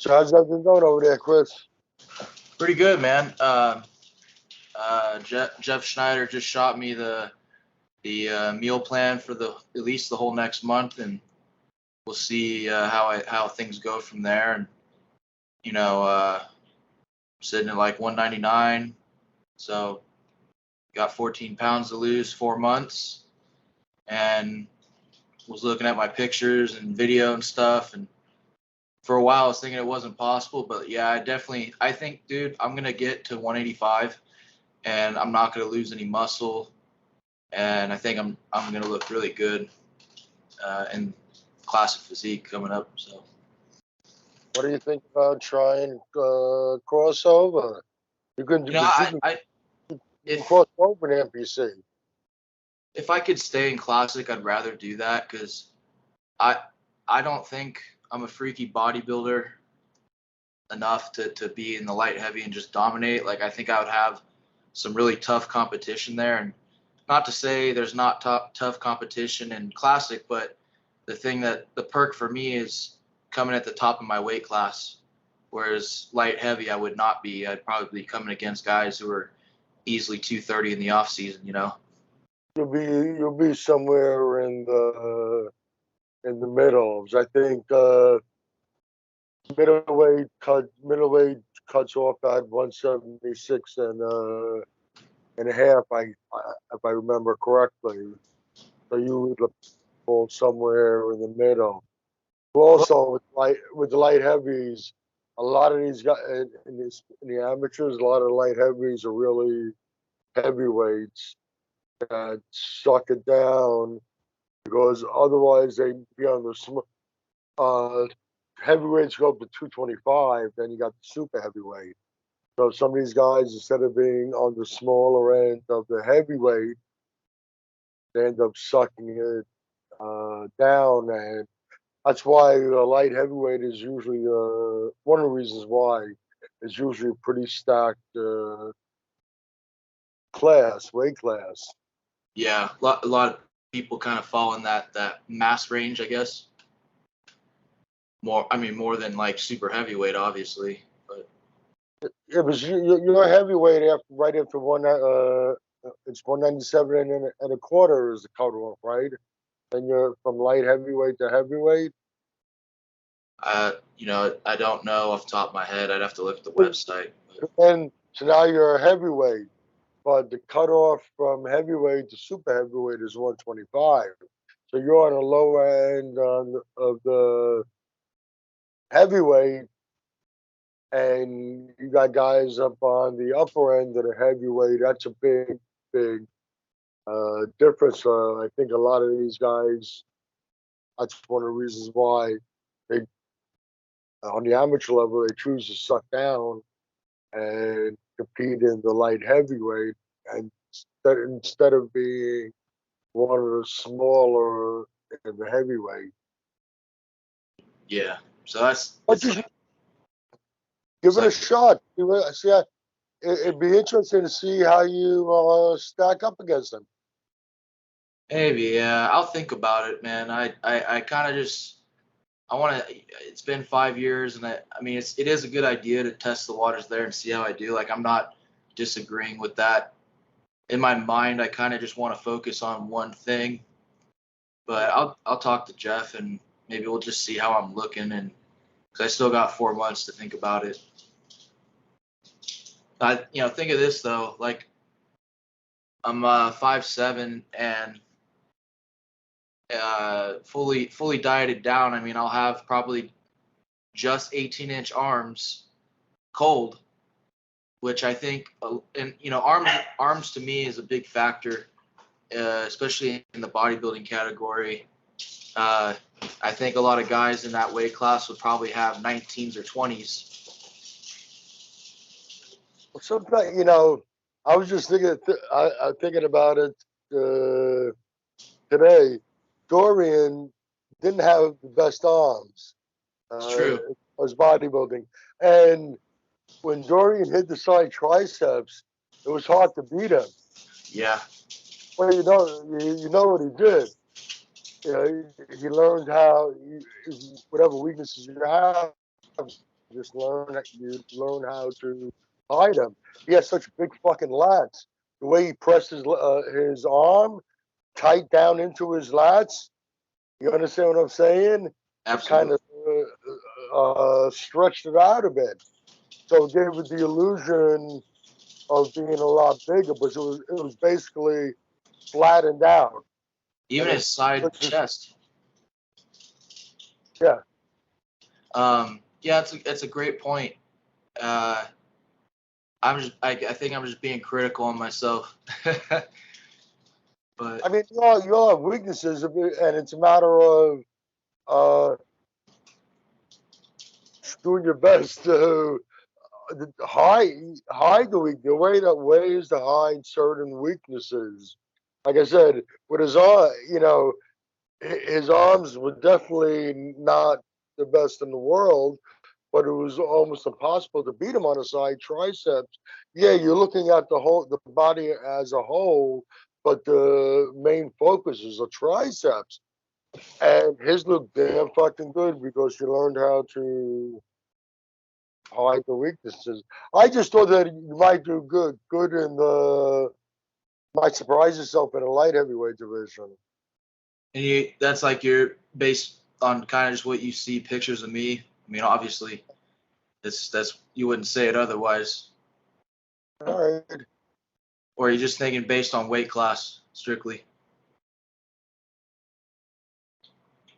So how's everything going over there, Chris? Pretty good, man. Jeff Schneider just shot me the meal plan for at least the whole next month, and we'll see how things go from there. And sitting at like 199, so got 14 pounds to lose, 4 months, and was looking at my pictures and video and stuff, and for a while I was thinking it wasn't possible, but yeah, I think, dude, I'm gonna get to 185, and I'm not gonna lose any muscle, and I think I'm gonna look really good in classic physique coming up. So, what do you think about trying crossover? You can cross over an NPC. If I could stay in classic, I'd rather do that, because I don't think I'm a freaky bodybuilder enough to be in the light heavy and just dominate. Like, I think I would have some really tough competition there, and not to say there's not tough competition in classic, but the perk for me is coming at the top of my weight class, whereas light heavy I would not be. I'd probably be coming against guys who are easily 230 in the off season, You'll be somewhere in the middles. I think middleweight cuts off at 176 and a half. If I remember correctly. So you would fall somewhere in the middle. Also, with the light heavies, a lot of these guys in the amateurs, a lot of the light heavies are really heavyweights that suck it down, because otherwise they'd be on the heavyweights go up to 225, then you got the super heavyweight. So some of these guys, instead of being on the smaller end of the heavyweight, they end up sucking it down, and that's why light heavyweight is usually one of the reasons why it's usually a pretty stacked weight class. Yeah, a lot of people kind of fall in that mass range, I guess. More than like super heavyweight, obviously. But yeah, but you're heavyweight right after it's 197 and a quarter is the cutoff, right? Then you're from light heavyweight to heavyweight. I don't know off the top of my head. I'd have to look at the website. And so now you're a heavyweight, but the cutoff from heavyweight to super heavyweight is 125. So you're on the lower end of the heavyweight, and you got guys up on the upper end of the heavyweight. That's a big difference. I think a lot of these guys, that's one of the reasons why they, on the amateur level, they choose to suck down and compete in the light heavyweight, and instead of being one of the smaller in the heavyweight. Yeah, so that's. Give it a shot. It'd be interesting to see how you stack up against them. Maybe, yeah. I'll think about it, man. I kind of just, I want to. It's been 5 years, and it is a good idea to test the waters there and see how I do. Like, I'm not disagreeing with that. In my mind, I kind of just want to focus on one thing. But I'll talk to Jeff, and maybe we'll just see how I'm looking, and because I still got 4 months to think about it. Think of this though. Like, I'm 5'7" and fully dieted down. I'll have probably just 18-inch arms, cold, which I think, and arms to me is a big factor, especially in the bodybuilding category. I think a lot of guys in that weight class would probably have 19s or 20s. Sometimes, I was just thinking about it today. Dorian didn't have the best arms. It's true. As bodybuilding, and when Dorian hit the side triceps, it was hard to beat him. Yeah. Well, you know what he did. He learned how whatever weaknesses you have, Just you learn how to hide them. He has such big fucking lats. The way he presses his arm tight down into his lats. You understand what I'm saying? It kind Absolutely. of stretched it out a bit, so it gave it the illusion of being a lot bigger, but it was basically flattened out, Even and his side it's just chest. yeah. Yeah, it's a great point. Uh, I think I'm just being critical on myself. But I mean, you all have weaknesses, and it's a matter of uh, doing your best to hide the way that ways to hide certain weaknesses. Like I said, with his arm, his arms were definitely not the best in the world, but it was almost impossible to beat him on a side triceps. Yeah, you're looking at the body as a whole, but the main focus is the triceps. And his looked damn fucking good because you learned how to hide the weaknesses. I just thought that you might do good in the might surprise yourself in a light heavyweight division. that's like you're based on kind of just what you see pictures of me. I mean, obviously, that's you wouldn't say it otherwise. All right. Or are you just thinking based on weight class strictly?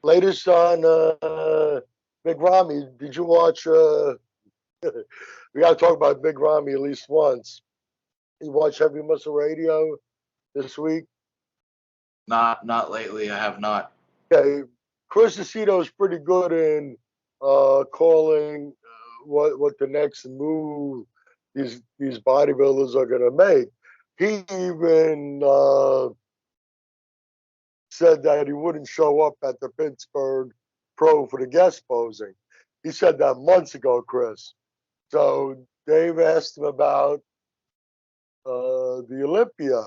Latest on Big Ramy. Did you watch? We got to talk about Big Ramy at least once. You watch Heavy Muscle Radio this week? Not lately. I have not. Yeah, Chris Aceto is pretty good in calling what the next move these bodybuilders are gonna make. He even said that he wouldn't show up at the Pittsburgh Pro for the guest posing. He said that months ago, Chris. So Dave asked him about the Olympia,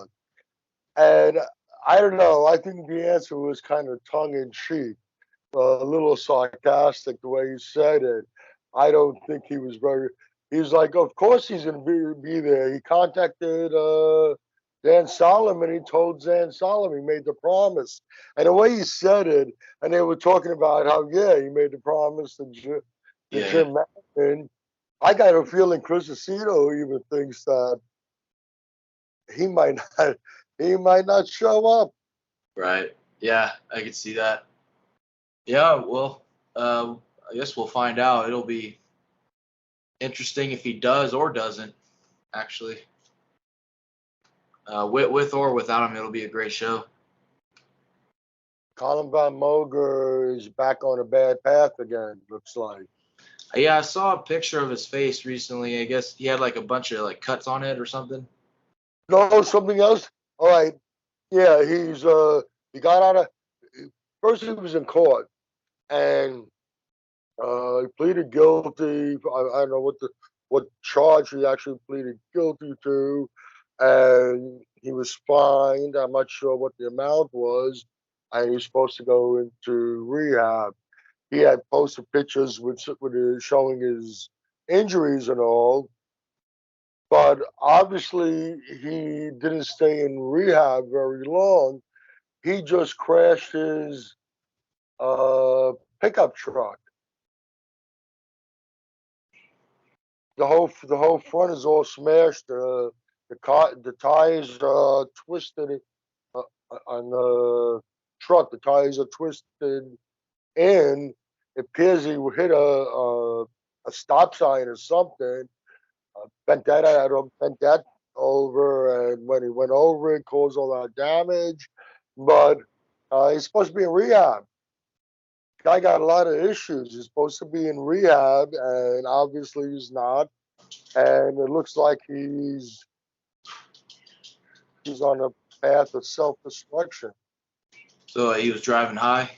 and I don't know. I think the answer was kind of tongue in cheek, a little sarcastic the way he said it. I don't think he was very. He was like, of course he's going to be there. He contacted Dan Solomon. He told Dan Solomon he made the promise, and the way he said it, and they were talking about how he made the promise to Yeah. Jim Madden. I got a feeling Chris Aceto even thinks that he might not he might not show up. Right. Yeah, I could see that. Yeah. Well, I guess we'll find out. It'll be interesting if he does or doesn't. Actually, with or without him, it'll be a great show. Calum Von Moger is back on a bad path again, looks like. Yeah, I saw a picture of his face recently. I guess he had like a bunch of like cuts on it or something. No, something else? All right. Yeah, he got out of first he was in court and he pleaded guilty. I don't know what charge he actually pleaded guilty to, and he was fined. I'm not sure what the amount was, and he was supposed to go into rehab. He had posted pictures with showing his injuries and all, but obviously he didn't stay in rehab very long. He just crashed his uh, pickup truck. The whole front is all smashed. The tires are twisted uh, on the truck. The tires are twisted in. It appears he hit a stop sign or something. Bent that over, and when he went over it, caused all that damage. But he's supposed to be in rehab. Guy got a lot of issues. He's supposed to be in rehab, and obviously he's not. And it looks like he's on a path of self destruction. So he was driving high.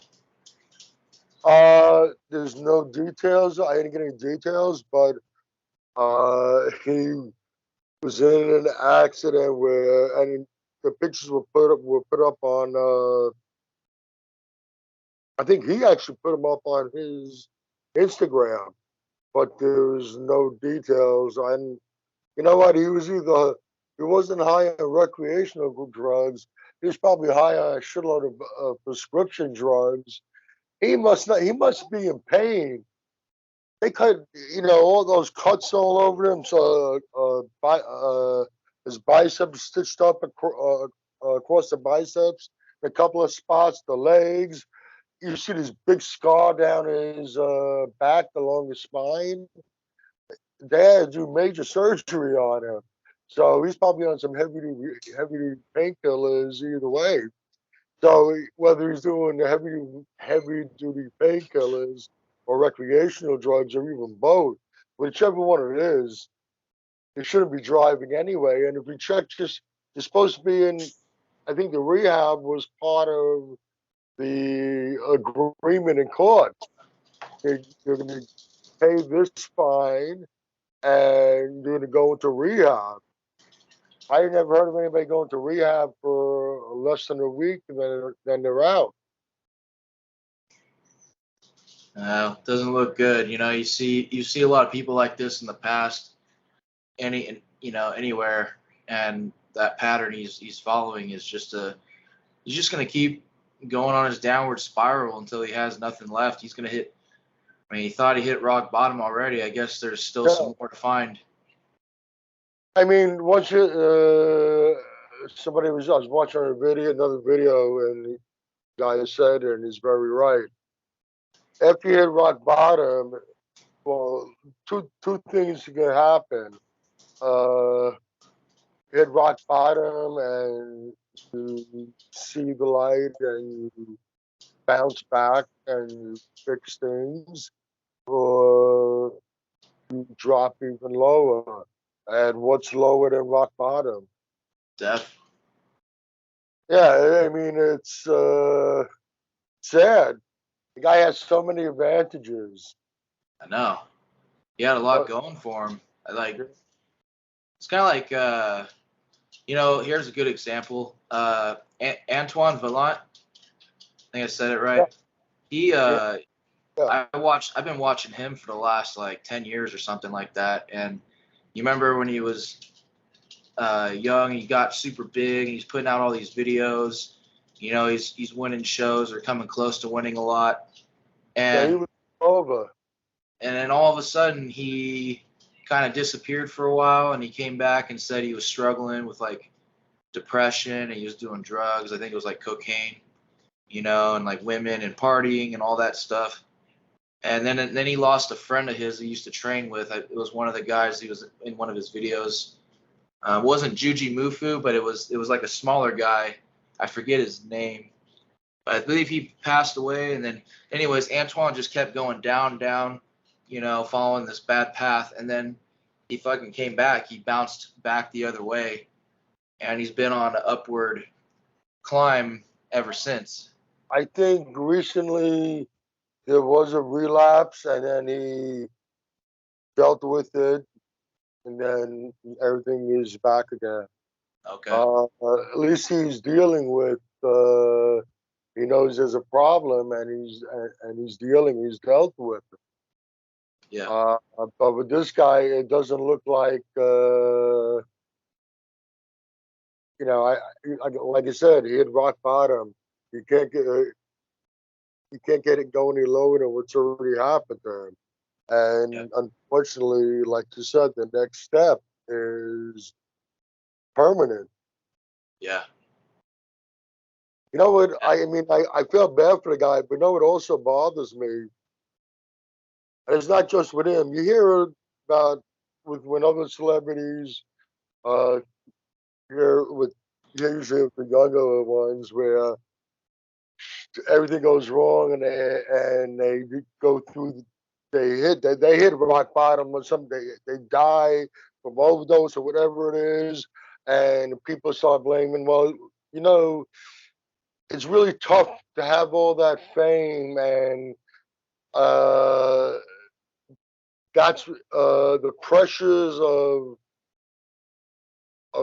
There's no details. I didn't get any details, but he was in an accident and the pictures were put up on. I think he actually put them up on his Instagram. but there's no details. And you know what? He wasn't high on recreational drugs. He was probably high on a shitload of prescription drugs. He must not. He must be in pain. They cut, all those cuts all over him. So, his biceps stitched up across the biceps, a couple of spots, the legs. You see this big scar down his back along the spine. They had to do major surgery on him. So he's probably on some heavy duty painkillers either way. So whether he's doing the heavy duty painkillers or recreational drugs or even both, whichever one it is, he shouldn't be driving anyway. And if we check, you're supposed to be in. I think the rehab was part of the agreement in court. You're going to pay this fine and you're going to go into rehab. I never heard of anybody going to rehab for less than a week and then they're out. Doesn't look good. You see a lot of people like this in the past, anywhere, and that pattern he's following is he's just gonna keep going on his downward spiral until he has nothing left. He's gonna hit. I mean, he thought he hit rock bottom already. I guess there's still some more to find. I mean, once you I was watching another video, and the guy said, and he's very right. After you hit rock bottom, well, two things are gonna happen. Hit rock bottom, and you see the light, and you bounce back, and you fix things, or you drop even lower. And what's lower than rock bottom? Death. Yeah, I mean, it's sad. The guy has so many advantages. I know. He had a lot going for him. It's kind of like, here's a good example. Antoine Vaillant. I think I said it right. Yeah. I've been watching him for the last like 10 years or something like that. And you remember when he was young, he got super big, and he's putting out all these videos. He's winning shows or coming close to winning a lot. And he was over. And then all of a sudden he kind of disappeared for a while, and he came back and said he was struggling with like depression, and he was doing drugs. I think it was like cocaine, and like women and partying and all that stuff. And then he lost a friend of his he used to train with. It was one of the guys he was in one of his videos. It wasn't Juji Mufu, but it was like a smaller guy. I forget his name. But I believe he passed away. And then, anyways, Antoine just kept going down, following this bad path. And then he fucking came back. He bounced back the other way. And he's been on an upward climb ever since. I think recently there was a relapse, and then he dealt with it, and then everything is back again. Okay. At least he's dealing with. He knows there's a problem, and he's dealt with it. Yeah. But with this guy, it doesn't look like. Like I said, he hit rock bottom. You can't get it going any lower than what's already happened to him. And unfortunately, like you said, the next step is permanent. Yeah. You know what? I mean, I feel bad for the guy, but you know what also bothers me? And it's not just with him. You hear about when other celebrities, usually with the younger ones, where everything goes wrong, and they go through. They hit rock bottom, or something. They die from overdose or whatever it is, and people start blaming. Well, it's really tough to have all that fame, and that's the pressures of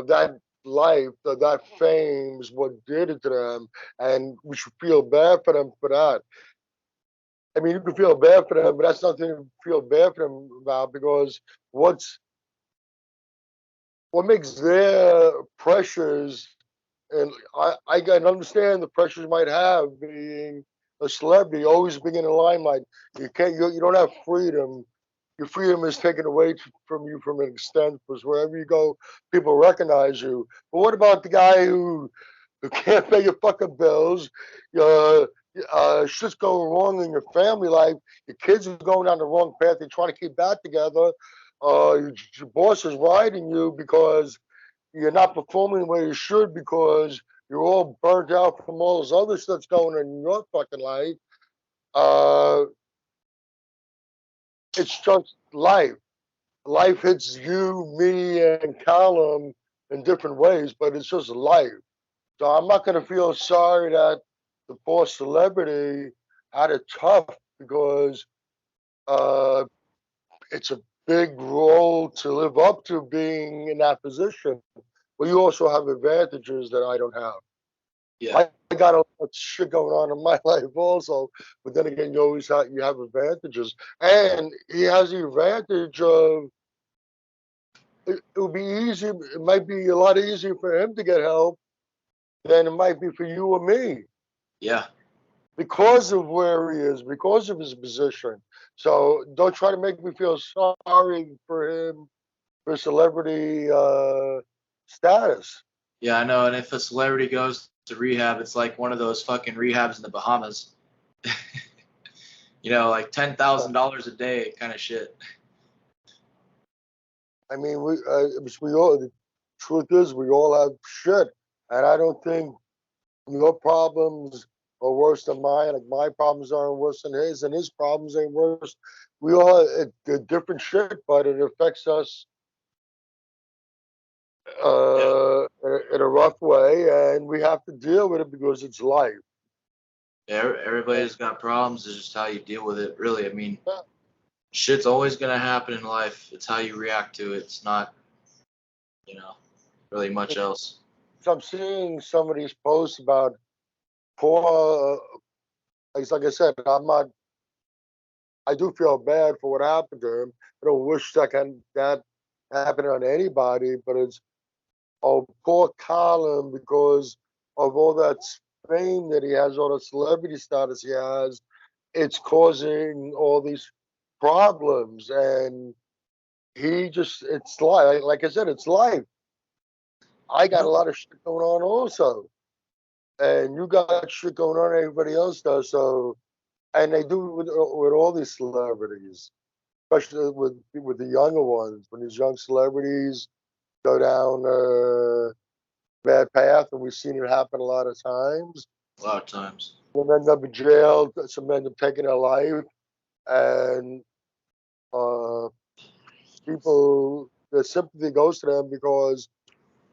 that life, that fame is what did it to them, and we should feel bad for them for that. I mean, you can feel bad for them, but that's nothing to feel bad for them about, because what makes their pressures, and I can understand the pressures might have being a celebrity, always being in the limelight. You don't have freedom. Your freedom is taken away from you from an extent, because wherever you go, people recognize you. But what about the guy who can't pay your fucking bills? Uh, Shit's going wrong in your family life. Your kids are going down the wrong path. You're trying to keep that together. Your boss is riding you because you're not performing the way you should, because you're all burnt out from all this other stuff's going on in your fucking life. Uh, it's just life. Life hits you, me, and Calum in different ways, but it's just life. So I'm not going to feel sorry that the poor celebrity had it tough, because uh, it's a big role to live up to, being in that position. But you also have advantages that I don't have. Yeah. I got a lot of shit going on in my life also, but then again, you have advantages, and he has the advantage of it will be easy. It might be a lot easier for him to get help than it might be for you or me, Yeah. because of where he is, because of his position. So don't try to make me feel sorry for him for celebrity status. Yeah, I know. And if a celebrity goes to rehab, it's like one of those fucking rehabs in the Bahamas. Like $10,000 a day kind of shit. I mean, we all. The truth is, we all have shit, and I don't think your problems are worse than mine. Like my problems aren't worse than his, and his problems ain't worse. We all have different shit, but it affects us Yeah. in a rough way, and we have to deal with it because it's life. Everybody's got problems. It's just how you deal with it, really. I mean, Yeah. shit's always going to happen in life. It's how you react to it. It's not, really much else. So I'm seeing some of these posts about poor. Like I said, I'm not. I do feel bad for what happened to him. I don't wish that happen on anybody, but it's poor Colin, because of all that fame that he has, all the celebrity status he has. It's causing all these problems, and it's life. Like I said, it's life. I got a lot of shit going on also, and you got shit going on. Everybody else does. So, and they do with all these celebrities, especially with the younger ones. When these young celebrities go down a bad path, and we've seen it happen a lot of times. A lot of times. Some end up in jail. Some end up taking their life, and uh, people, the sympathy goes to them because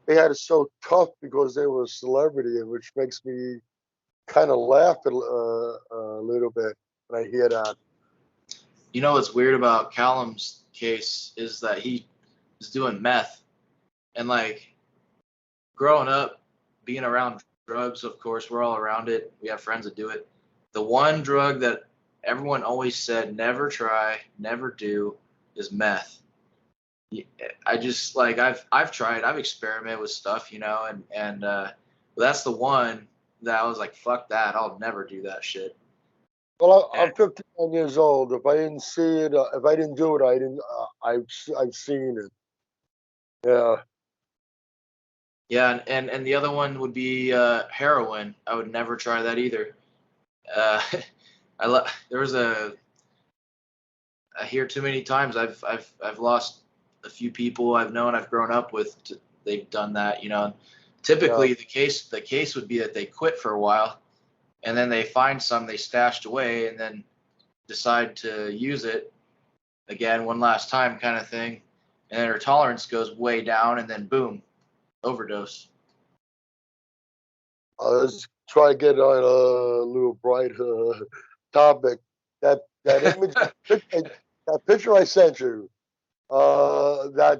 they had it so tough because they were a celebrity, and which makes me kind of laugh a little bit when I hear that. What's weird about Callum's case is that he is doing meth. And like growing up, being around drugs, of course, we're all around it. We have friends that do it. The one drug that everyone always said never try, never do is meth. I just like I've tried, I've experimented with stuff, and that's the one that I was like, fuck that, I'll never do that shit. Well, I'm 51 years old. If I didn't see it, if I didn't do it, I didn't. I've seen it. Yeah. Yeah, and the other one would be heroin. I would never try that either. Uh, there was I hear too many times I've lost a few people I've known, I've grown up with. They've done that, Typically, Yeah. the case would be that they quit for a while, and then they find some they stashed away, and then decide to use it again one last time, kind of thing, and then their tolerance goes way down, and then boom, overdose. Let's try to get on a little bright topic. That image, that picture I sent you. That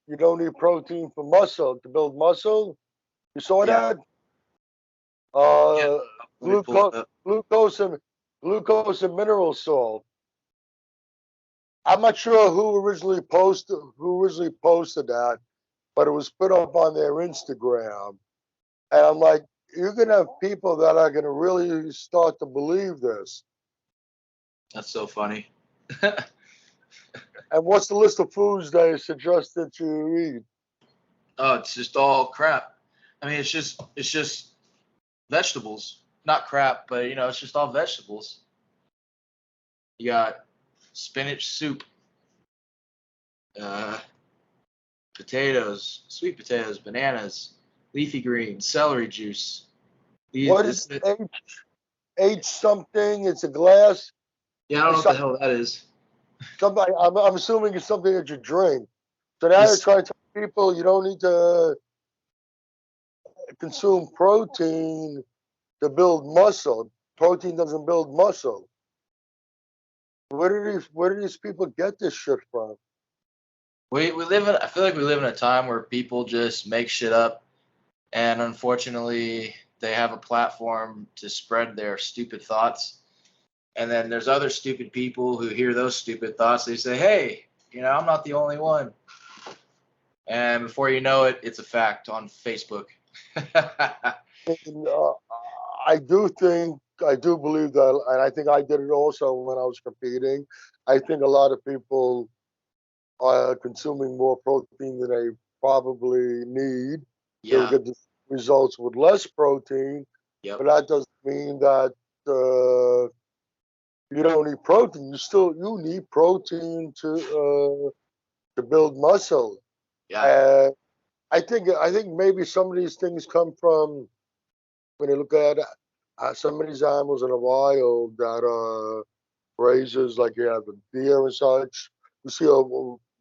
you don't need protein for muscle to build muscle. You saw Yeah, that? yeah. Uh, Let me pull it glucose, up. glucose and glucose and mineral salt. I'm not sure who originally posted that, but it was put up on their Instagram. And I'm like, you're gonna have people that are gonna really start to believe this. That's so funny. And what's the list of foods they suggest that you eat? Oh, it's just all crap. I mean, it's just vegetables, not crap, but you know, it's just all vegetables. You got spinach soup, uh, potatoes, sweet potatoes, bananas, leafy greens, celery juice. These, What is H something? It's a glass. yeah, I don't know It's what the hell that is. something. I'm assuming it's something that you drink. So now you're This, trying to tell people you don't need to consume protein to build muscle. Protein doesn't build muscle. Where do these people get this shit from? we live in. I feel like we live in a time where people just make shit up, and unfortunately, they have a platform to spread their stupid thoughts. And then there's other stupid people who hear those stupid thoughts. They say, "Hey, you know, I'm not the only one." And before you know it, it's a fact on Facebook. And, I do believe that, and I think I did it also when I was competing. I think a lot of people are consuming more protein than they probably need. They'll Yeah. get the results with less protein, but Yep. that doesn't mean that you don't need protein. You need protein to build muscle. Yeah. And I think maybe some of these things come from when you look at some of these animals in the wild that grazes, like you have a deer and such. You see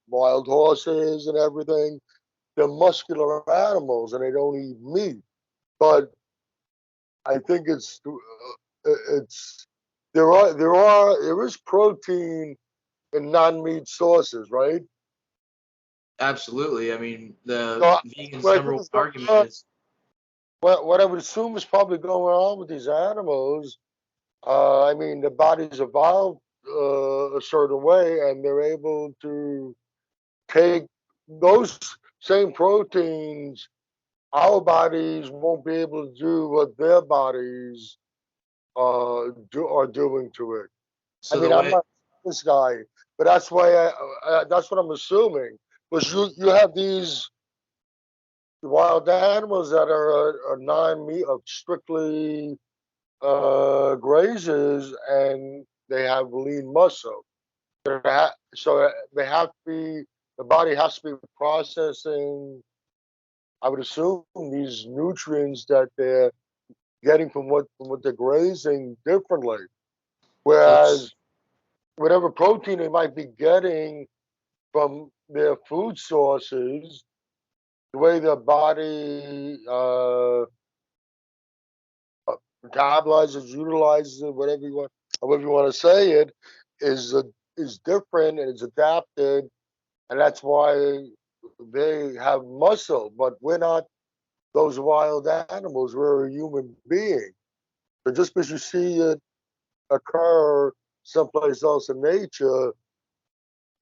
wild horses and everything. They're muscular animals and they don't eat meat. But I think it's there is protein in non-meat sources, right? Absolutely. I mean, So the vegan's what I number think one is going argument on, is what I would assume is probably going on with these animals. I mean, the bodies evolved a certain way, and they're able to take those same proteins. Our bodies won't be able to do what their bodies are doing to it. I so the mean, I'm way. not this guy, but that's why that's what I'm assuming. Was you have these wild animals that are non-meat, of strictly grazes, and they have lean muscle. So they have to be the body has to be processing. I would assume these nutrients that they're getting from what they're grazing differently. So Whereas whatever protein they might be getting from their food sources, the way their body metabolizes, utilizes it, however you want to say it, is is different and it's adapted, and that's why they have muscle. But we're not those wild animals. We're a human being. But just because you see it occur someplace else in nature,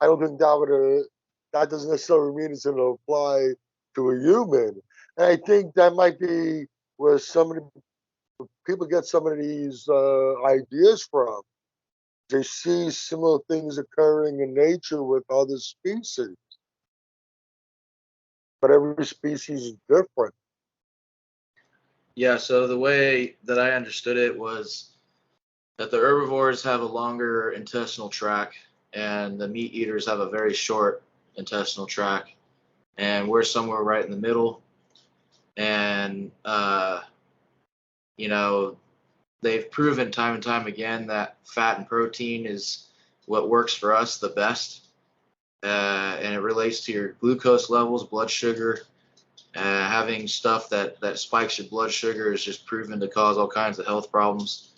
I don't think that doesn't necessarily mean it's going to apply to a human. And I think that might be where some of the people get some of these ideas from. They see similar things occurring in nature with other species, but every species is different. yeah, so the way that I understood it was that the herbivores have a longer intestinal tract and the meat eaters have a very short intestinal tract, and we're somewhere right in the middle. And you know, they've proven time and time again that fat and protein is what works for us the best. And it relates to your glucose levels, blood sugar. Having stuff that spikes your blood sugar is just proven to cause all kinds of health problems.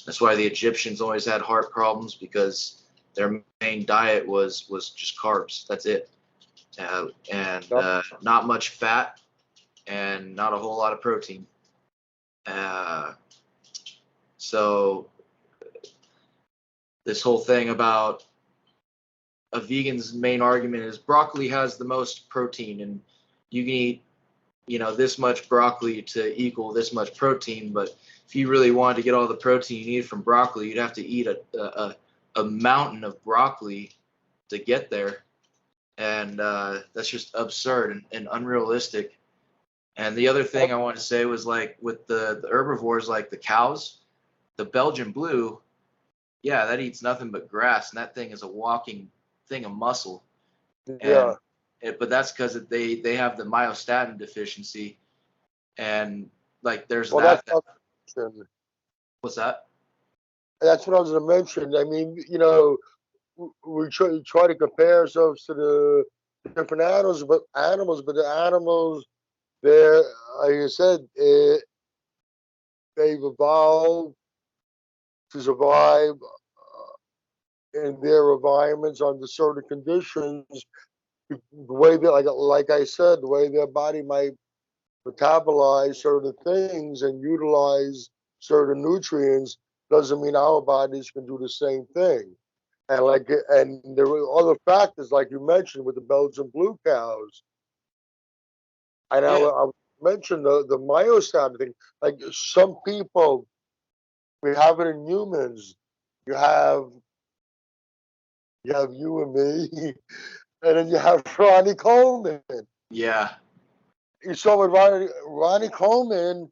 That's why the Egyptians always had heart problems, because their main diet was just carbs. That's it, and Yep. not much fat and not a whole lot of protein. Uh, so this whole thing about a vegan's main argument is broccoli has the most protein, and you can eat, this much broccoli to equal this much protein. But if you really wanted to get all the protein you need from broccoli, you'd have to eat a mountain of broccoli to get there. And that's just absurd and unrealistic. And the other thing I wanted to say was, like, with the herbivores, like the cows, the Belgian blue, yeah, that eats nothing but grass, and that thing is a walking thing of muscle. Yeah. But that's because they have the myostatin deficiency, and like there's Well, that. What's that? That's what I was going to mention. I mean, we try to compare ourselves to the different animals, but the animals, they're, like I said, they've evolved to survive in their environments under certain conditions. The way that, like I said, the way their body might metabolize certain things and utilize certain nutrients doesn't mean our bodies can do the same thing. And there were other factors, like you mentioned, with the Belgian blue cows. And Yeah, I mentioned the myostatin thing. Like some people, we have it in humans. You have you and me, and then you have Ronnie Coleman. yeah, You saw with Ronnie Coleman,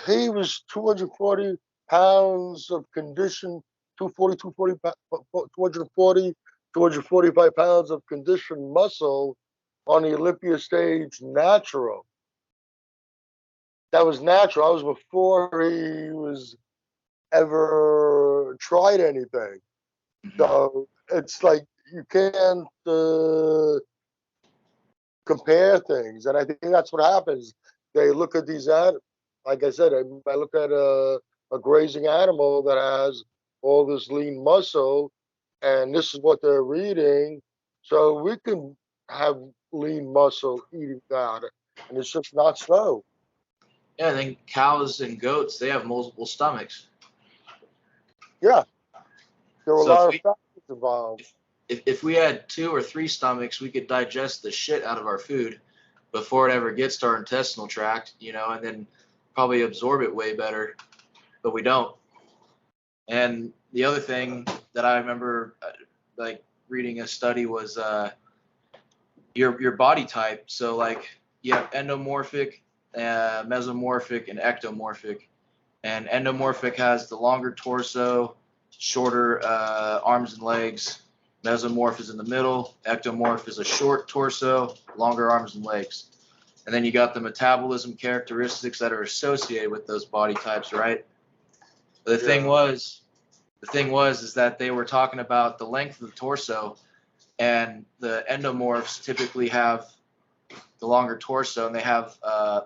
he was 240 pounds of condition, 240, 240, 245 pounds of conditioned muscle on the Olympia stage natural. That was natural. That was before he was ever tried anything. So it's like you can't compare things. And I think that's what happens. They look at these like I said, I look at a grazing animal that has all this lean muscle, and this is what they're eating. So we can have lean muscle eating that, and it's just not so. yeah. I think cows and goats, they have multiple stomachs. Yeah, there are a So if lot of we factors involved. if we had 2 or 3 stomachs, we could digest the shit out of our food before it ever gets to our intestinal tract, and then probably absorb it way better. But we don't. And the other thing that I remember, like reading a study, was your body type. So like you have endomorphic, mesomorphic, and ectomorphic. And endomorphic has the longer torso, shorter arms and legs. Mesomorph is in the middle. Ectomorph is a short torso, longer arms and legs. And then you got the metabolism characteristics that are associated with those body types, right? But the thing was is that they were talking about the length of the torso, and the endomorphs typically have the longer torso, and they have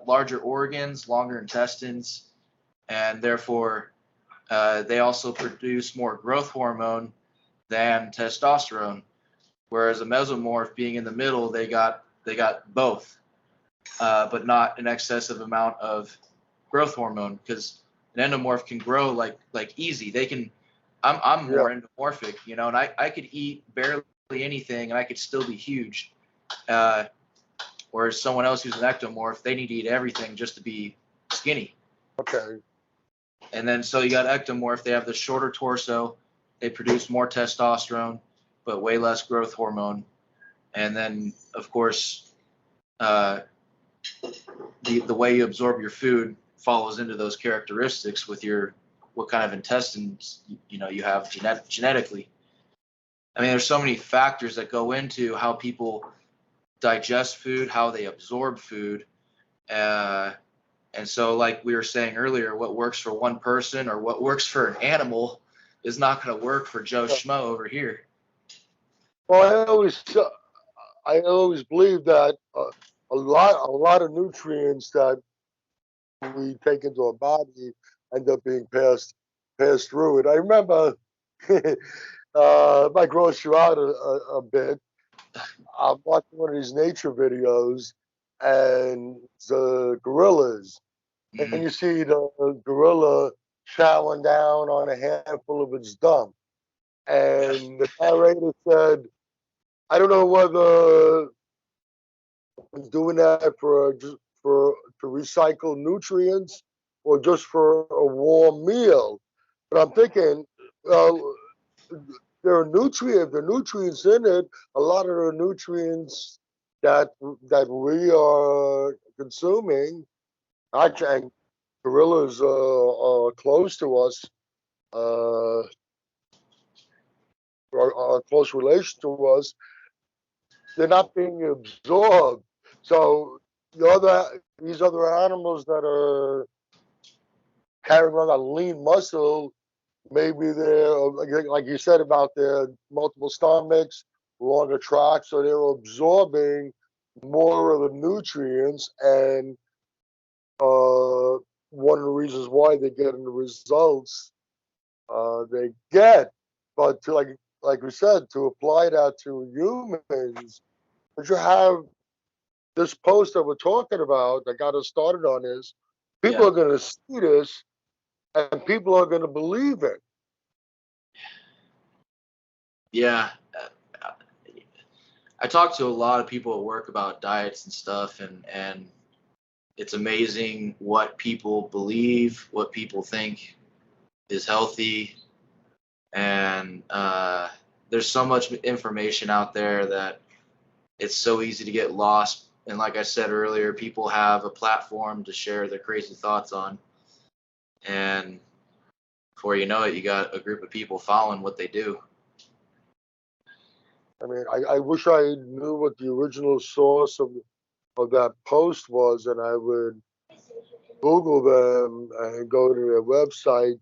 larger organs, longer intestines, and therefore they also produce more growth hormone than testosterone. Whereas a mesomorph, being in the middle, they got both, but not an excessive amount of growth hormone, because an endomorph can grow like easy. They can. I'm Yeah. more endomorphic, and I could eat barely anything and I could still be huge. Whereas someone else who's an ectomorph, they need to eat everything just to be skinny. Okay. And then so you got ectomorph, they have the shorter torso, they produce more testosterone, but way less growth hormone. And then of course, the way you absorb your food follows into those characteristics with what kind of intestines you have genetically. I mean, there's so many factors that go into how people digest food, how they absorb food. And so, like we were saying earlier, what works for one person or what works for an animal is not going to work for Joe Schmo over here. Well, I always believe that a lot of nutrients that we take into our body end up being passed through it. I remember might gross you out a bit. I'm watching one of these nature videos, and the gorillas, and Mm, you see the gorilla chowing down on a handful of its dump. And the narrator said, I don't know whether he's doing that for just for to recycle nutrients or just for a warm meal. But I'm thinking, uh, the nutrients in it. A lot of the nutrients that we are consuming, actually, gorillas are close to us, uh, are close relation to us. They're not being absorbed. So these other animals that are carrying around a lean muscle, maybe they're like you said about their multiple stomachs, longer tracts, so they're absorbing more of the nutrients, and one of the reasons why they're getting the results they get. But like we said, to apply that to humans, but you have this post that we're talking about that got us started on this. People Yeah. are going to see this, and people are going to believe it. Yeah. I talk to a lot of people at work about diets and stuff, and it's amazing what people believe, what people think is healthy, and there's so much information out there that it's so easy to get lost. And like I said earlier, people have a platform to share their crazy thoughts on, and before you know it, you got a group of people following what they do. I mean, I wish I knew what the original source of that post was, and I would Google them and go to their website.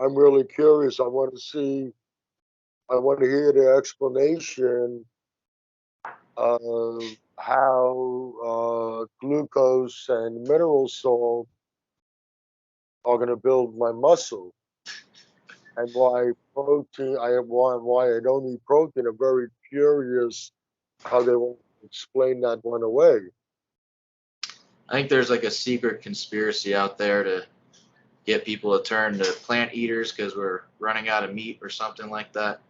I'm really curious. I want to hear their explanation of how glucose and mineral salt are going to build my muscle, and why protein. Why I don't eat protein. I'm very curious how they won't explain that one away. I think there's like a secret conspiracy out there to get people to turn to plant eaters because we're running out of meat or something like that.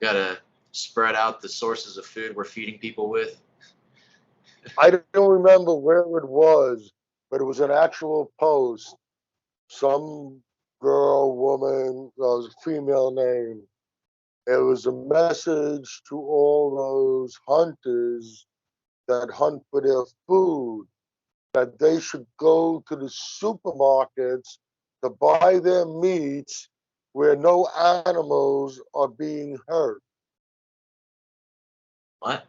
Got to spread out the sources of food we're feeding people with. I don't remember where it was, but it was an actual post. Some girl, woman, was a female name. It was a message to all those hunters that hunt for their food that they should go to the supermarkets to buy their meats where no animals are being hurt. What?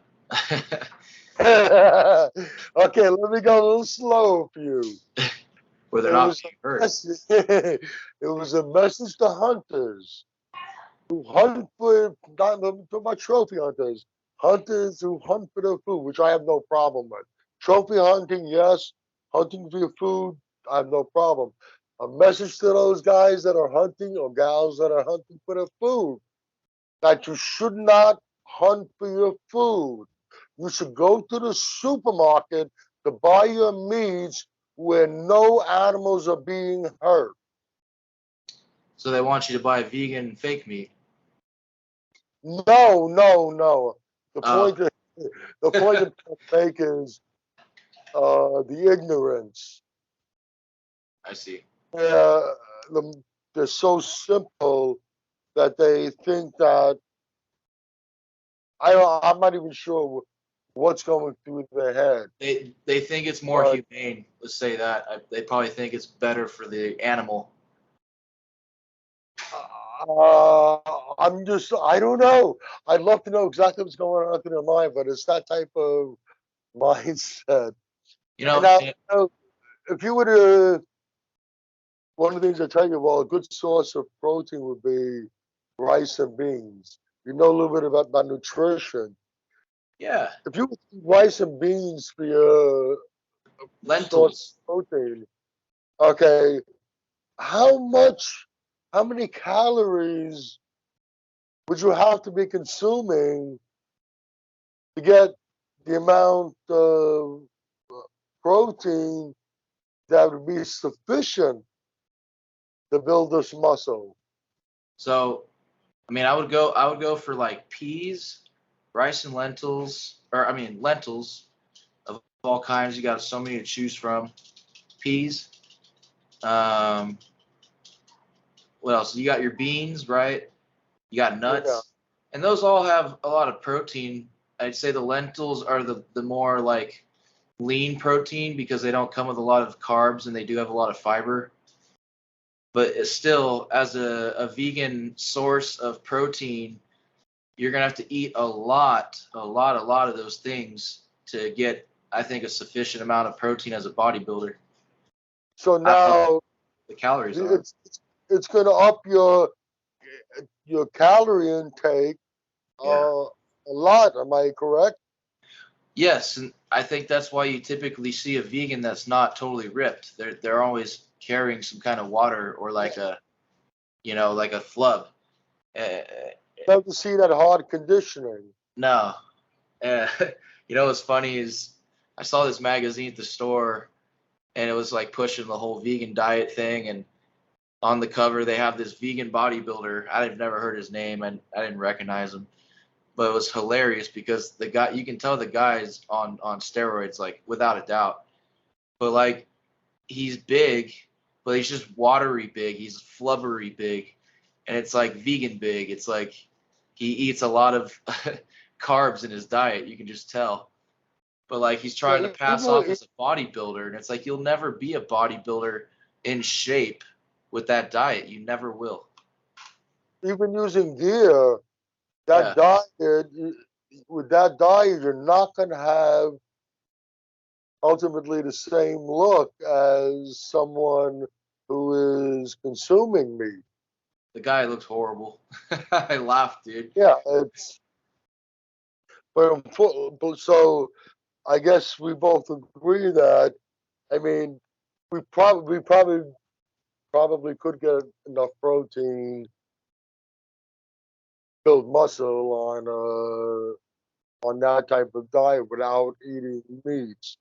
Okay, let me go a little slow for you. Where they're It not was being a hurt. message, it was a message to hunters who hunt for not about trophy hunters who hunt for their food, which I have no problem with. Trophy hunting, yes. Hunting for your food, I have no problem. A message to those guys that are hunting or gals that are hunting for their food that you should not hunt for your food. You should go to the supermarket to buy your meats where no animals are being hurt. So they want you to buy vegan fake meat. No, no, no. The Oh, point that the point that I make is the ignorance. I see. Uh, they're so simple that they think that I'm not even sure what's going through their head. They think it's more But humane. Let's say that. They probably think it's better for the animal. I don't know. I'd love to know exactly what's going on in their mind, but it's that type of mindset. You And know, now, if you were to, one of the things I tell you, well, a good source of protein would be rice and beans. You know a little bit about nutrition. yeah, If you eat rice and beans for your source lentils. of protein, okay, how much, how many calories would you have to be consuming to get the amount of protein that would be sufficient to build this muscle? So, I mean, I would go for like peas, rice and lentils, or I mean lentils of all kinds. You got so many to choose from. Peas. Um, what else? You got your beans, right? You got Yeah. nuts, and those all have a lot of protein. I'd say the lentils are the more like lean protein because they don't come with a lot of carbs and they do have a lot of fiber. But it's still, as a vegan source of protein, you're gonna have to eat a lot of those things to get, I think, a sufficient amount of protein as a bodybuilder. So I don't know now what the calories are. it's going to up your calorie intake Yeah. a lot. Am I correct? Yes, and I think that's why you typically see a vegan that's not totally ripped. They're always carrying some kind of water or like like a flub. Uh, Love to see that hard conditioning. no, uh, what's funny is I saw this magazine at the store and it was like pushing the whole vegan diet thing, and on the cover they have this vegan bodybuilder. I've never heard his name and I didn't recognize him, but it was hilarious because the guy, you can tell the guy's on steroids, like without a doubt. But like he's big, but he's just watery big. He's flubbery big, and it's like vegan big. It's like he eats a lot of carbs in his diet. You can just tell. But like he's trying to Yeah, pass off as a bodybuilder, and it's like you'll never be a bodybuilder in shape with that diet. You never will. even using gear, that Yeah, diet, with that diet, you're not going to have ultimately the same look as someone who is consuming meat. the guy looks horrible. I laughed, dude. Yeah, but so I guess we both agree that, I mean, we probably could get enough protein, build muscle on that type of diet without eating meats.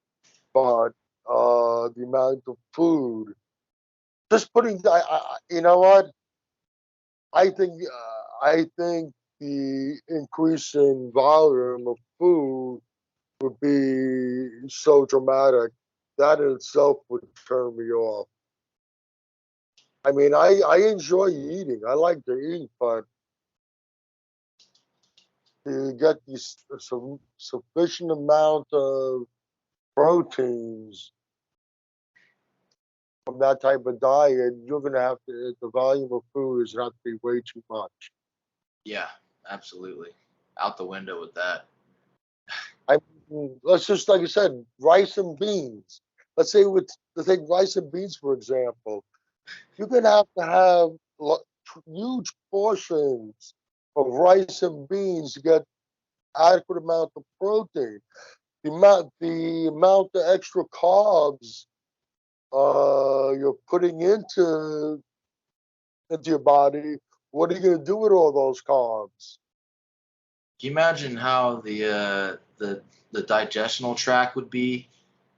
But the amount of food, just putting, you know what? I think the increase in volume of food would be so dramatic that in itself would turn me off. I mean, I enjoy eating. I like to eat, but to get some sufficient amount of proteins from that type of diet, you're gonna have to, the volume of food is gonna have to be way too much. Yeah, absolutely. Out the window with that. I mean, let's just, like I said, rice and beans. Let's take rice and beans for example. You're gonna have to have huge portions of rice and beans to get adequate amount of protein. The amount of extra carbs you're putting into your body. What are you gonna do with all those carbs? Can you imagine how the digestional tract would be?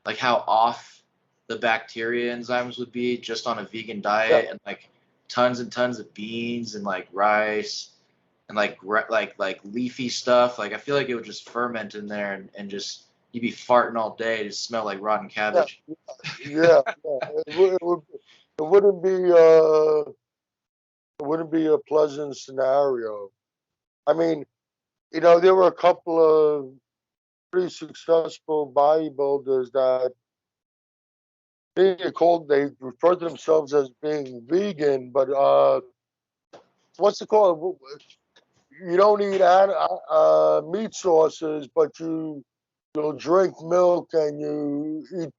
Like how off the bacteria enzymes would be just on a vegan Yeah, diet, and like tons and tons of beans and like rice and like leafy stuff. Like I feel like it would just ferment in there, and just you'd be farting all day. It just smell like rotten yeah, cabbage. yeah. It wouldn't be a pleasant scenario. I mean, there were a couple of pretty successful bodybuilders that they refer to themselves as being vegan, but what's it called? You don't eat meat sources, but you'll drink milk and you eat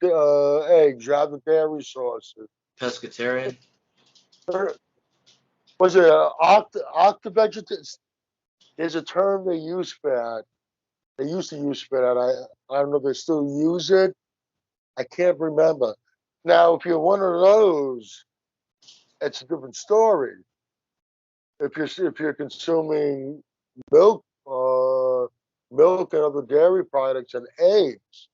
eggs. You have the dairy sources. Pescatarian. Was it octo-vegetarian? There's a term they use for that. They used to use for that. I don't know if they still use it. I can't remember. Now, if you're one of those, it's a different story. If you're consuming milk, milk and other dairy products and eggs,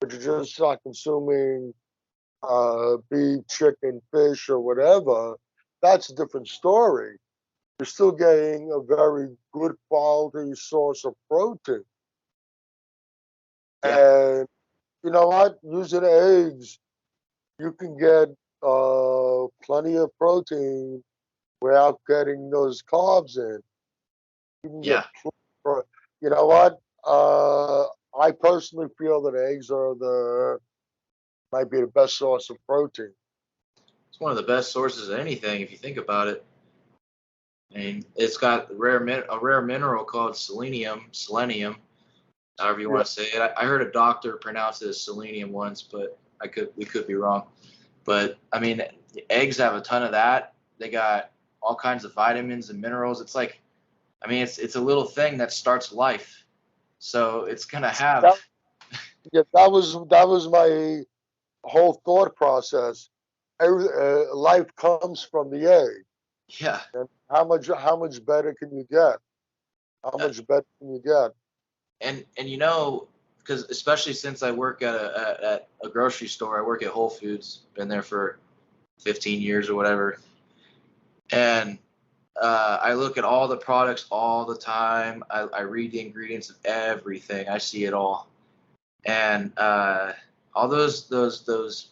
but you're just not consuming beef, chicken, fish, or whatever, that's a different story. You're still getting a very good quality source of protein. Yeah. And you know what? Using eggs, you can get plenty of protein without getting those carbs in. You can get, Yeah. you know what? I personally feel that eggs are might be the best source of protein. It's one of the best sources of anything if you think about it. I mean, it's got a rare mineral called selenium, however you Yeah, want to say it. I heard a doctor pronounce it as selenium once, but we could be wrong. But I mean, eggs have a ton of that. They got all kinds of vitamins and minerals. It's like, I mean, it's a little thing that starts life. So it's gonna have, that, yeah, that was my whole thought process. Life comes from the egg, yeah. and how much better can you get? How Uh, much better can you get? and you know, because especially since I work at a grocery store, I work at Whole Foods. Been there for 15 years or whatever, and I look at all the products all the time. I read the ingredients of everything. I see it all, and all those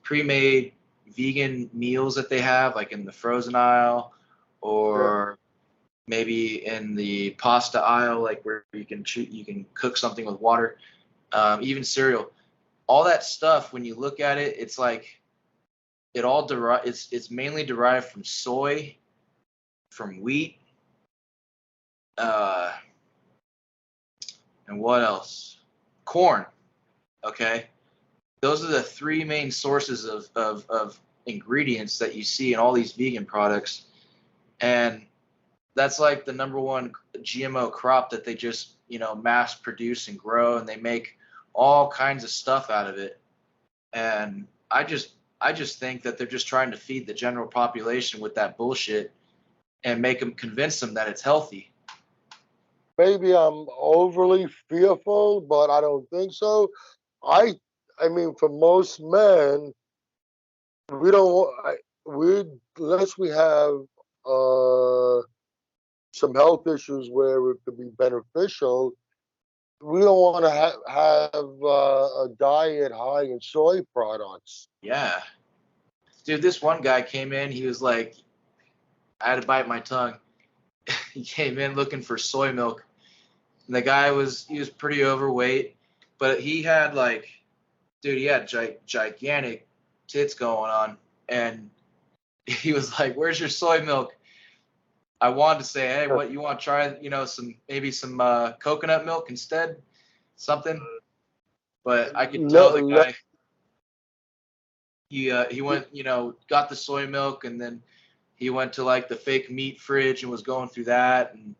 pre-made vegan meals that they have, like in the frozen aisle, Yeah, or maybe in the pasta aisle, like where you can cook something with water, even cereal. All that stuff, when you look at it, it's like it's mainly derived from soy, from wheat, uh, and what else? Corn. Okay, those are the three main sources of ingredients that you see in all these vegan products, and that's like the number one GMO crop that they just mass produce and grow, and they make all kinds of stuff out of it. And I just think that they're just trying to feed the general population with that bullshit and make them convince them that it's healthy. maybe I'm overly fearful, but I don't think so. I I mean, for most men, we don't. We unless we have uh, some health issues where it could be beneficial. We don't want to have a diet high in soy products. Yeah, dude, this one guy came in. He was like, I had to bite my tongue. He came in looking for soy milk. And the guy he was pretty overweight, but he had like, dude, he had gigantic tits going on, and he was like, "Where's your soy milk?" I wanted to say, "Hey, what you want to try? Some coconut milk instead, something." But I could tell Let, the let, guy he went, got the soy milk, and then he went to like the fake meat fridge and was going through that, and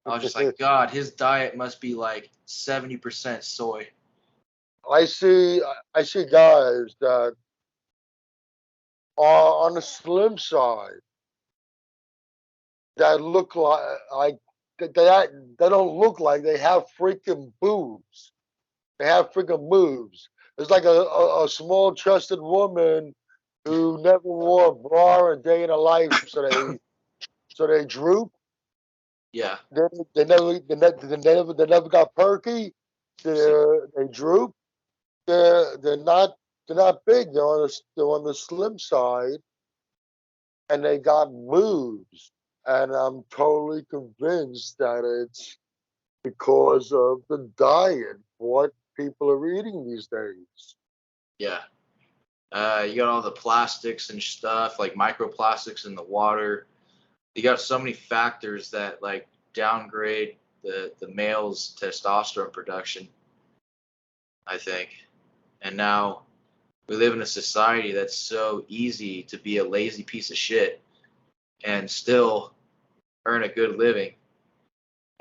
I was just like, God, his diet must be like 70% soy. I see guys that are on the slim side that look like they don't look like they have freaking boobs. They have freaking moves. It's like a small chested woman who never wore a bra a day in her life, so they droop. Yeah, They never got perky. They droop. They're not big. They're on the slim side, and they got moves. And I'm totally convinced that it's because of the diet, what people are eating these days. yeah. You got all the plastics and stuff, like microplastics in the water. You got so many factors that like downgrade the male's testosterone production, I think. And now we live in a society that's so easy to be a lazy piece of shit and still earn a good living.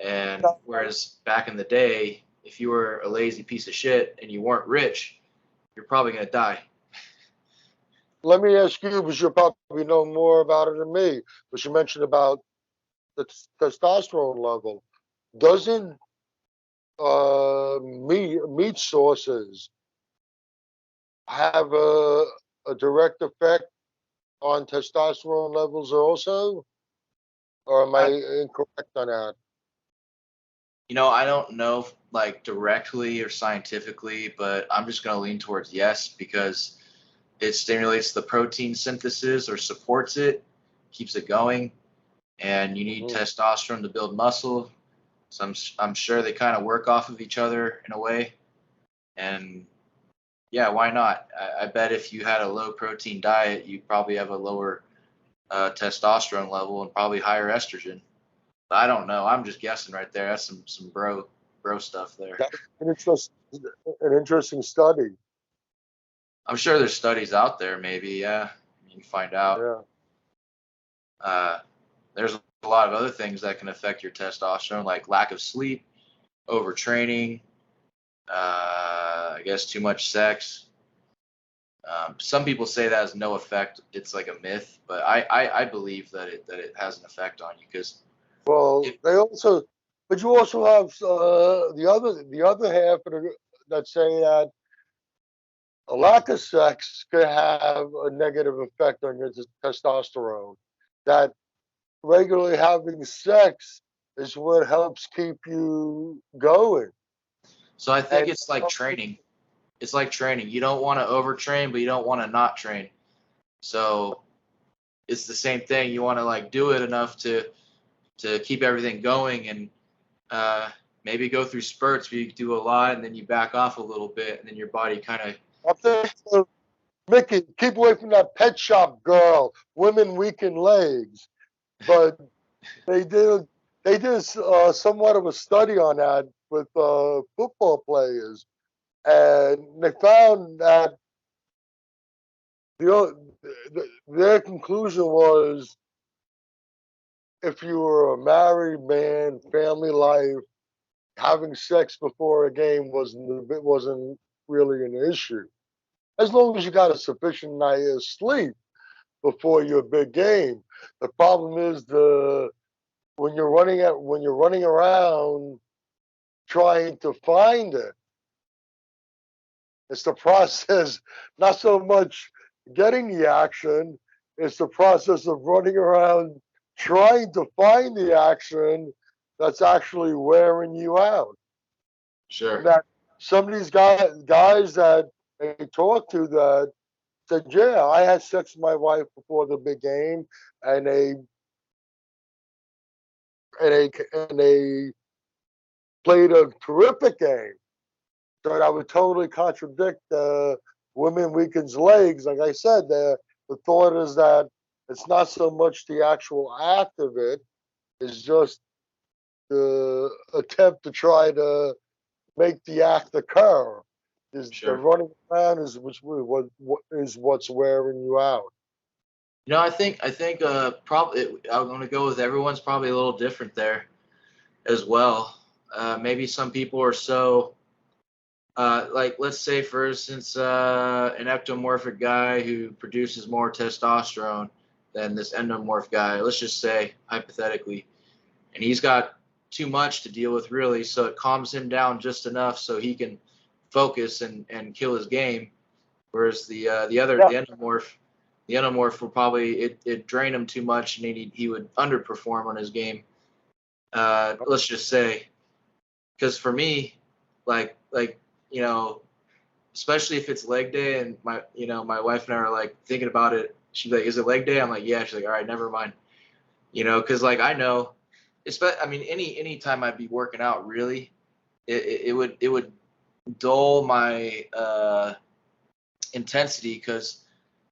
And whereas back in the day, if you were a lazy piece of shit and you weren't rich, you're probably gonna die. Let me ask you, because you probably know more about it than me. But you mentioned about the testosterone level. Doesn't meat sources have a direct effect on testosterone levels also, or am I incorrect on that? I don't know like directly or scientifically, but I'm just going to lean towards yes because it stimulates the protein synthesis or supports it, keeps it going, and you need testosterone to build muscle. So I'm sure they kind of work off of each other in a way. And yeah, why not? I bet if you had a low protein diet, you'd probably have a lower testosterone level and probably higher estrogen. But I don't know. I'm just guessing right there. That's some bro stuff there. That's an interesting study. I'm sure there's studies out there. Maybe yeah, you can find out. Yeah. There's a lot of other things that can affect your testosterone, like lack of sleep, overtraining, I guess too much sex. Some people say that has no effect. It's like a myth, but I believe that it has an effect on you because Well, but you also have the other half of that say that a lack of sex could have a negative effect on your testosterone. That regularly having sex is what helps keep you going. so I think And it's like training. It's like training. You don't want to overtrain, but you don't want to not train. So it's the same thing. You want to like do it enough to keep everything going and maybe go through spurts where you do a lot and then you back off a little bit and then your body kind of I'm thinking, Mickey, keep away from that pet shop girl. Women weaken legs, but they did somewhat of a study on that with football players, and they found that their conclusion was if you were a married man, family life, having sex before a game wasn't really an issue, as long as you got a sufficient night of sleep before your big game. The problem is when you're running around trying to find it. It's the process, not so much getting the action. It's the process of running around trying to find the action that's actually wearing you out. sure. That some of these guys that they talk to that said, "Yeah, I had sex with my wife before the big game, and they played a terrific game." So that would totally contradict women weakens legs. Like I said, the thought is that it's not so much the actual act of it, it's just the attempt to try to make the act occur. Is the Sure. running around what is what's wearing you out. I think probably I'm going to go with everyone's probably a little different there as well. Maybe some people are so like let's say for instance an ectomorphic guy who produces more testosterone than this endomorph guy. Let's just say hypothetically, and he's got too much to deal with really, so it calms him down just enough so he can focus and kill his game. Whereas the other Yeah. the endomorph will probably it drain him too much and he would underperform on his game. Let's just say, because for me, like you know, especially if it's leg day and my wife and I are like thinking about it. She's like, "Is it leg day?" I'm like, "Yeah." She's like, "All right, never mind." Because like I know, I mean, any time I'd be working out, really, it would dull my intensity because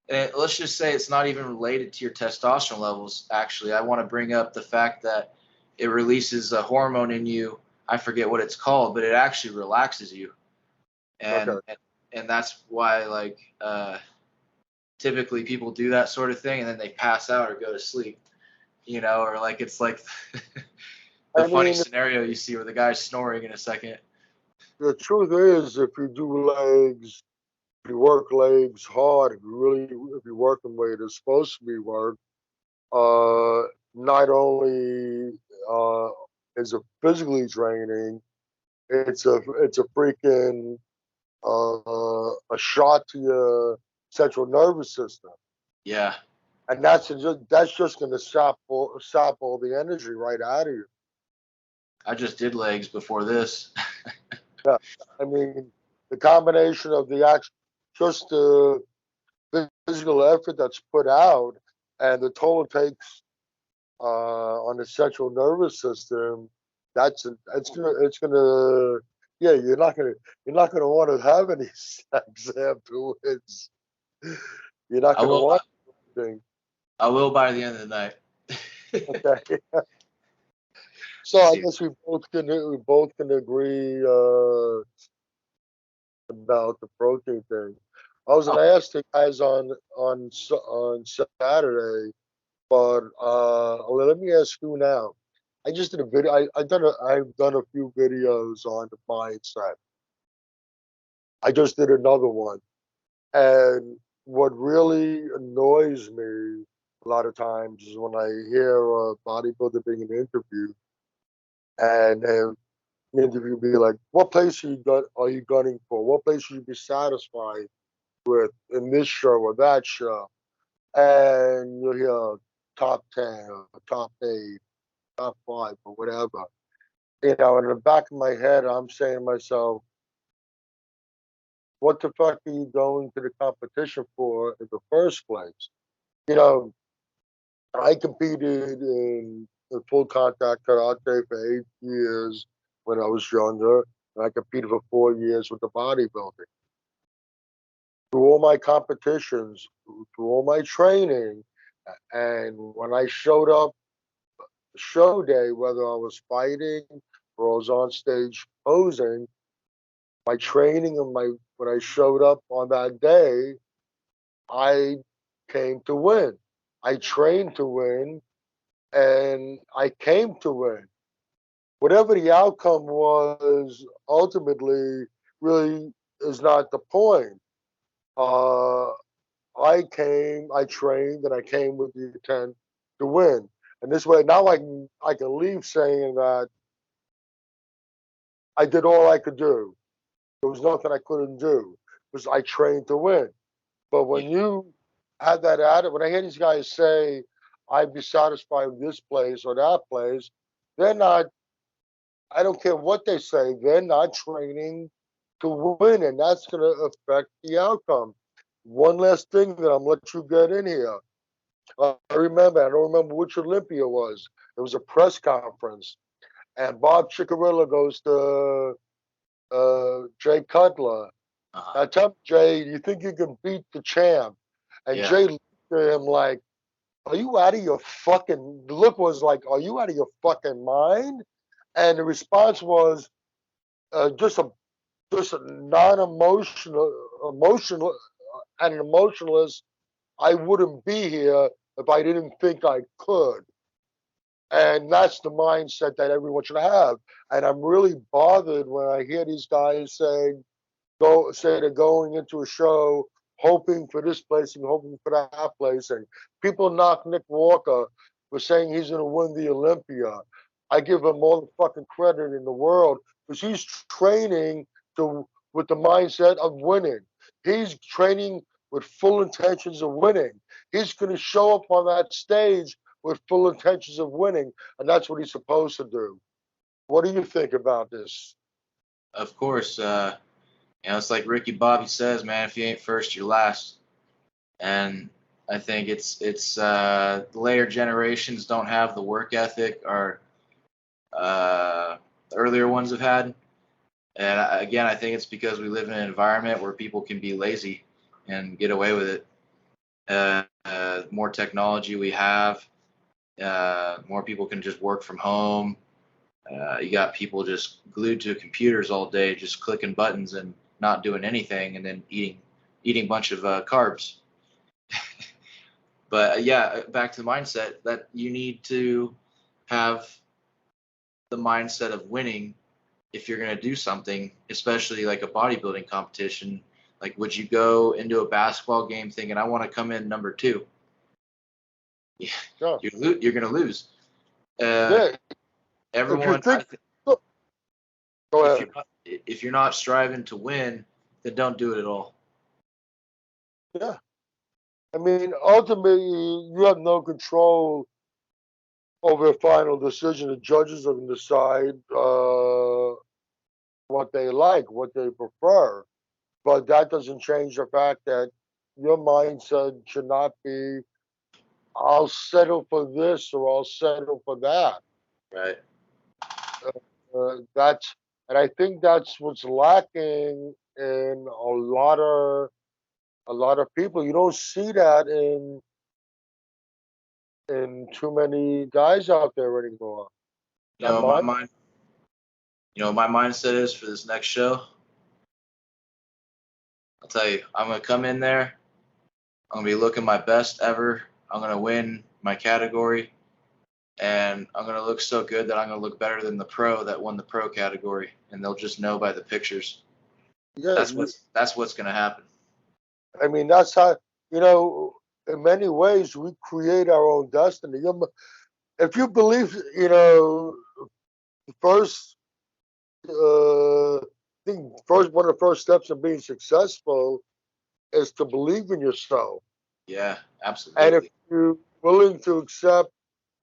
let's just say it's not even related to your testosterone levels. Actually, I want to bring up the fact that it releases a hormone in you. I forget what it's called, but it actually relaxes you, and Okay. and that's why like typically people do that sort of thing and then they pass out or go to sleep, or like it's like the I funny mean, scenario you see where the guy's snoring in a second. the truth is, if you do legs, if you work legs hard, if you work them where they're supposed to be worked, not only is it physically draining, it's a freaking a shot to your central nervous system. Yeah. and that's just going to sap all the energy right out of you. I just did legs before this. Yeah, I mean, the combination of the act, just the physical effort that's put out, and the toll it takes on the central nervous system. It's gonna yeah. You're not gonna want to have any sex afterwards. You're not I gonna will. want anything. I will by the end of the night. Okay. So I See, guess we both can agree about the protein thing. I was gonna ask the guys on Saturday, but let me ask you now. I just did a video. I've done a few videos on the mindset. I just did another one, and what really annoys me a lot of times is when I hear a bodybuilder being interviewed, and the interview be like, "What place are you gunning for? What place should you be satisfied with in this show or that show?" And you'll hear top 10 or top 8, top 5 or whatever. You know, in the back of my head, I'm saying to myself, what the fuck are you going to the competition for in the first place? You know, I competed in full contact karate for 8 years when I was younger, and I competed for 4 years with the bodybuilding. Through all my competitions, through all my training, and when I showed up show day, whether I was fighting or I was on stage posing, my training and my when I showed up on that day, I came to win. I trained to win, and I came to win. Whatever the outcome was, ultimately, really is not the point. Uh, I trained, and I came with the intent to win. And this way, now I can leave saying that I did all I could do. There was nothing I couldn't do because I trained to win. But yeah, when you have that attitude, when I hear these guys say, "I'd be satisfied with this place or that place," they're not. I don't care what they say. They're not training to win, and that's going to affect the outcome. One last thing that I'm let you get in here. I remember. I don't remember which Olympia it was. It was a press conference, and Bob Chicarilla goes to Jay Cutler. uh-huh. I tell him, Jay, you think you can beat the champ? And Yeah, Jay looked at him like, are you out of your fucking, the look was like, are you out of your fucking mind? And the response was just a emotional, and an emotionalist. I wouldn't be here if I didn't think I could. And that's the mindset that everyone should have. And I'm really bothered when I hear these guys say they're going into a show hoping for this place and hoping for that place, and people knock Nick Walker for saying he's going to win the Olympia. I give him all the fucking credit in the world because he's training to with the mindset of winning. He's training with full intentions of winning. He's going to show up on that stage with full intentions of winning, and that's what he's supposed to do. What do you think about this? of course. It's like Ricky Bobby says, man. If you ain't first, you're last. And I think it's the later generations don't have the work ethic our the earlier ones have had. And again, I think it's because we live in an environment where people can be lazy and get away with it. More technology we have, more people can just work from home. You got people just glued to computers all day, just clicking buttons and not doing anything, and then eating a bunch of carbs. But yeah, back to the mindset that you need to have the mindset of winning if you're going to do something, especially like a bodybuilding competition. Like, would you go into a basketball game thinking, I want to come in number 2? Yeah, Yeah, you're going to lose. yeah. If you Everyone, think, go ahead. if you're not striving to win, then don't do it at all. Yeah. I mean, ultimately, you have no control over the final decision. The judges are going to decide what they like, what they prefer. But that doesn't change the fact that your mindset should not be, I'll settle for this or I'll settle for that. Right. That's, and I think that's what's lacking in a lot of people. You don't see that in too many guys out there anymore. You That know, my mind, mind. You know, my mindset is for this next show. I'll tell you, I'm gonna come in there. I'm gonna be looking my best ever. I'm gonna win my category, and I'm gonna look so good that I'm gonna look better than the pro that won the pro category, and they'll just know by the pictures. yeah. That's what's gonna happen. I mean, that's how, you know, in many ways, we create our own destiny. If you believe, first, I think first one of the first steps of being successful is to believe in yourself. Yeah, And if absolutely. you're willing to accept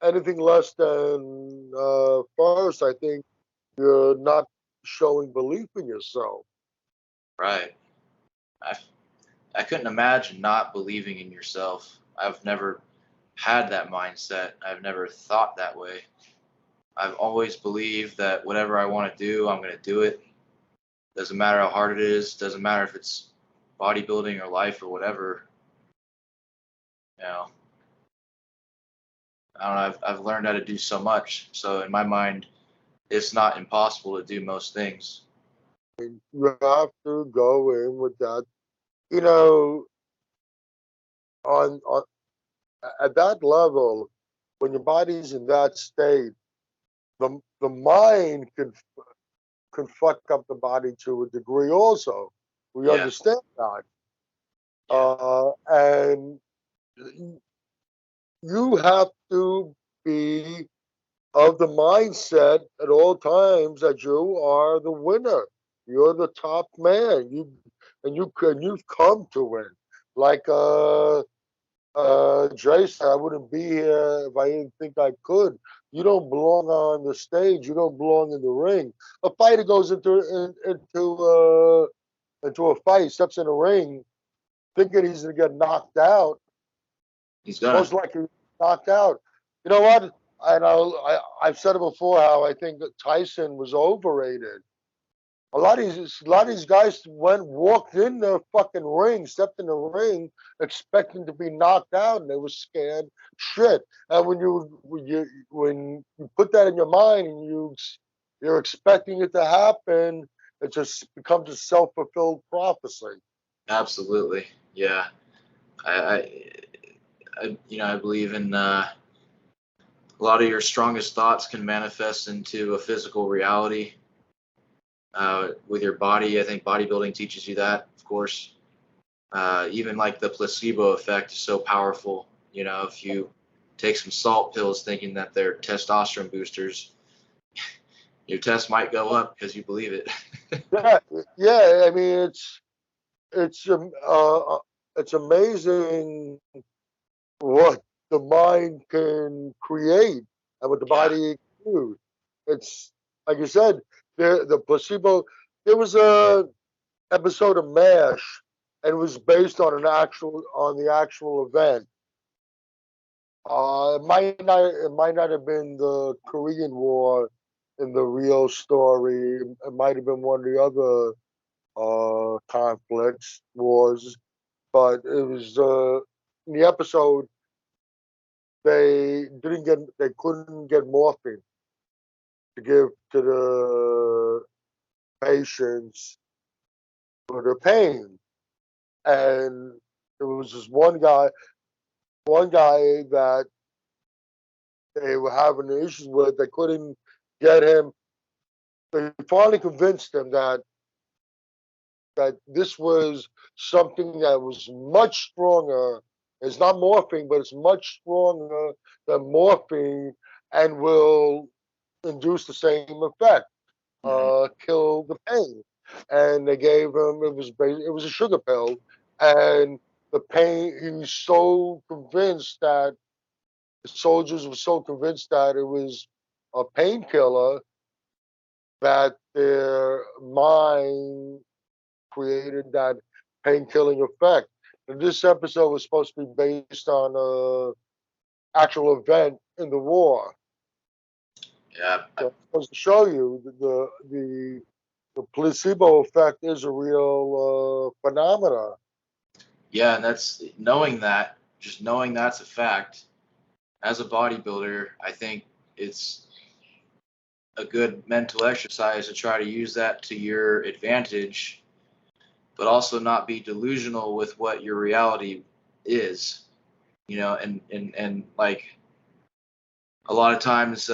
anything less than first, I think you're not showing belief in yourself. Right. I I couldn't imagine not believing in yourself. I've never had that mindset. I've never thought that way. I've always believed that whatever I want to do, I'm going to do it. Doesn't matter how hard it is. Doesn't matter if it's bodybuilding or life or whatever. You know, I don't know. I've learned how to do so much. So in my mind, it's not impossible to do most things. You have to go in with that. You know, on at that level, when your body's in that state, the mind can fuck up the body to a degree. Also, we Yeah, understand that, yeah, and you have to be of the mindset at all times that you are the winner. You're the top man. You've come to win. Like Jay said, I wouldn't be here if I didn't think I could. You don't belong on the stage. You don't belong in the ring. A fighter goes into a fight, steps in a ring, thinking he's gonna get knocked out. he's gonna. Most likely knocked out. You know what? I've said it before how I think that Tyson was overrated. A lot of these guys walked in the fucking ring, stepped in the ring, expecting to be knocked out, and they were scared shit. And when you put that in your mind and you're expecting it to happen, it just becomes a self-fulfilled prophecy. Absolutely. Yeah. I, I believe in a lot of your strongest thoughts can manifest into a physical reality with your body. I think bodybuilding teaches you that, of course. Even like the placebo effect is so powerful. You know, if you take some salt pills thinking that they're testosterone boosters, your test might go up because you believe it. Yeah, yeah. I mean, it's it's amazing what the mind can create and what the Yeah. body can do. It's like you said, the placebo. There was a episode of MASH, and it was based on the actual event. It might not have been the Korean War in the real story. It might have been one of the other conflicts, wars, but it was in the episode they couldn't get morphine to give to the patients for their pain, and there was this one guy that they were having issues with. They couldn't get him. They finally convinced him that this was something that was much stronger. It's not morphine, but it's much stronger than morphine and will induce the same effect, Mhm. kill the pain. And they gave him it was a sugar pill, and the pain. He was so convinced that the soldiers were so convinced that it was a painkiller that their mind created that pain-killing effect. And this episode was supposed to be based on a actual event in the war. Yeah. So it's supposed to show you the placebo effect is a real phenomena. Yeah, and that's just knowing that's a fact. As a bodybuilder, I think it's a good mental exercise to try to use that to your advantage, but also not be delusional with what your reality is. And like a lot of times,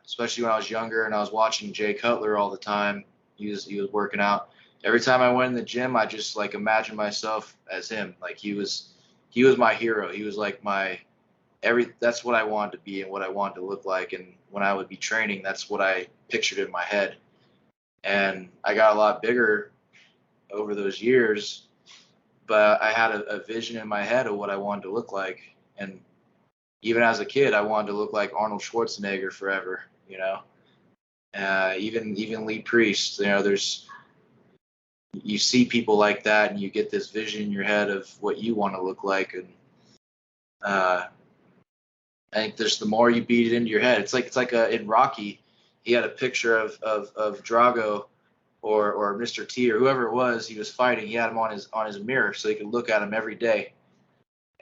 especially when I was younger and I was watching Jay Cutler all the time, he was working out. Every time I went in the gym, I just like imagined myself as him. Like he was my hero. He was like that's what I wanted to be and what I wanted to look like. And when I would be training, that's what I pictured in my head. And I got a lot bigger over those years, but I had a vision in my head of what I wanted to look like. And even as a kid, I wanted to look like Arnold Schwarzenegger forever, even Lee Priest, you see people like that and you get this vision in your head of what you want to look like. And I think the more you beat it into your head, it's like in Rocky, he had a picture of Drago or Mr. T or whoever it was he was fighting. He had him on his mirror so he could look at him every day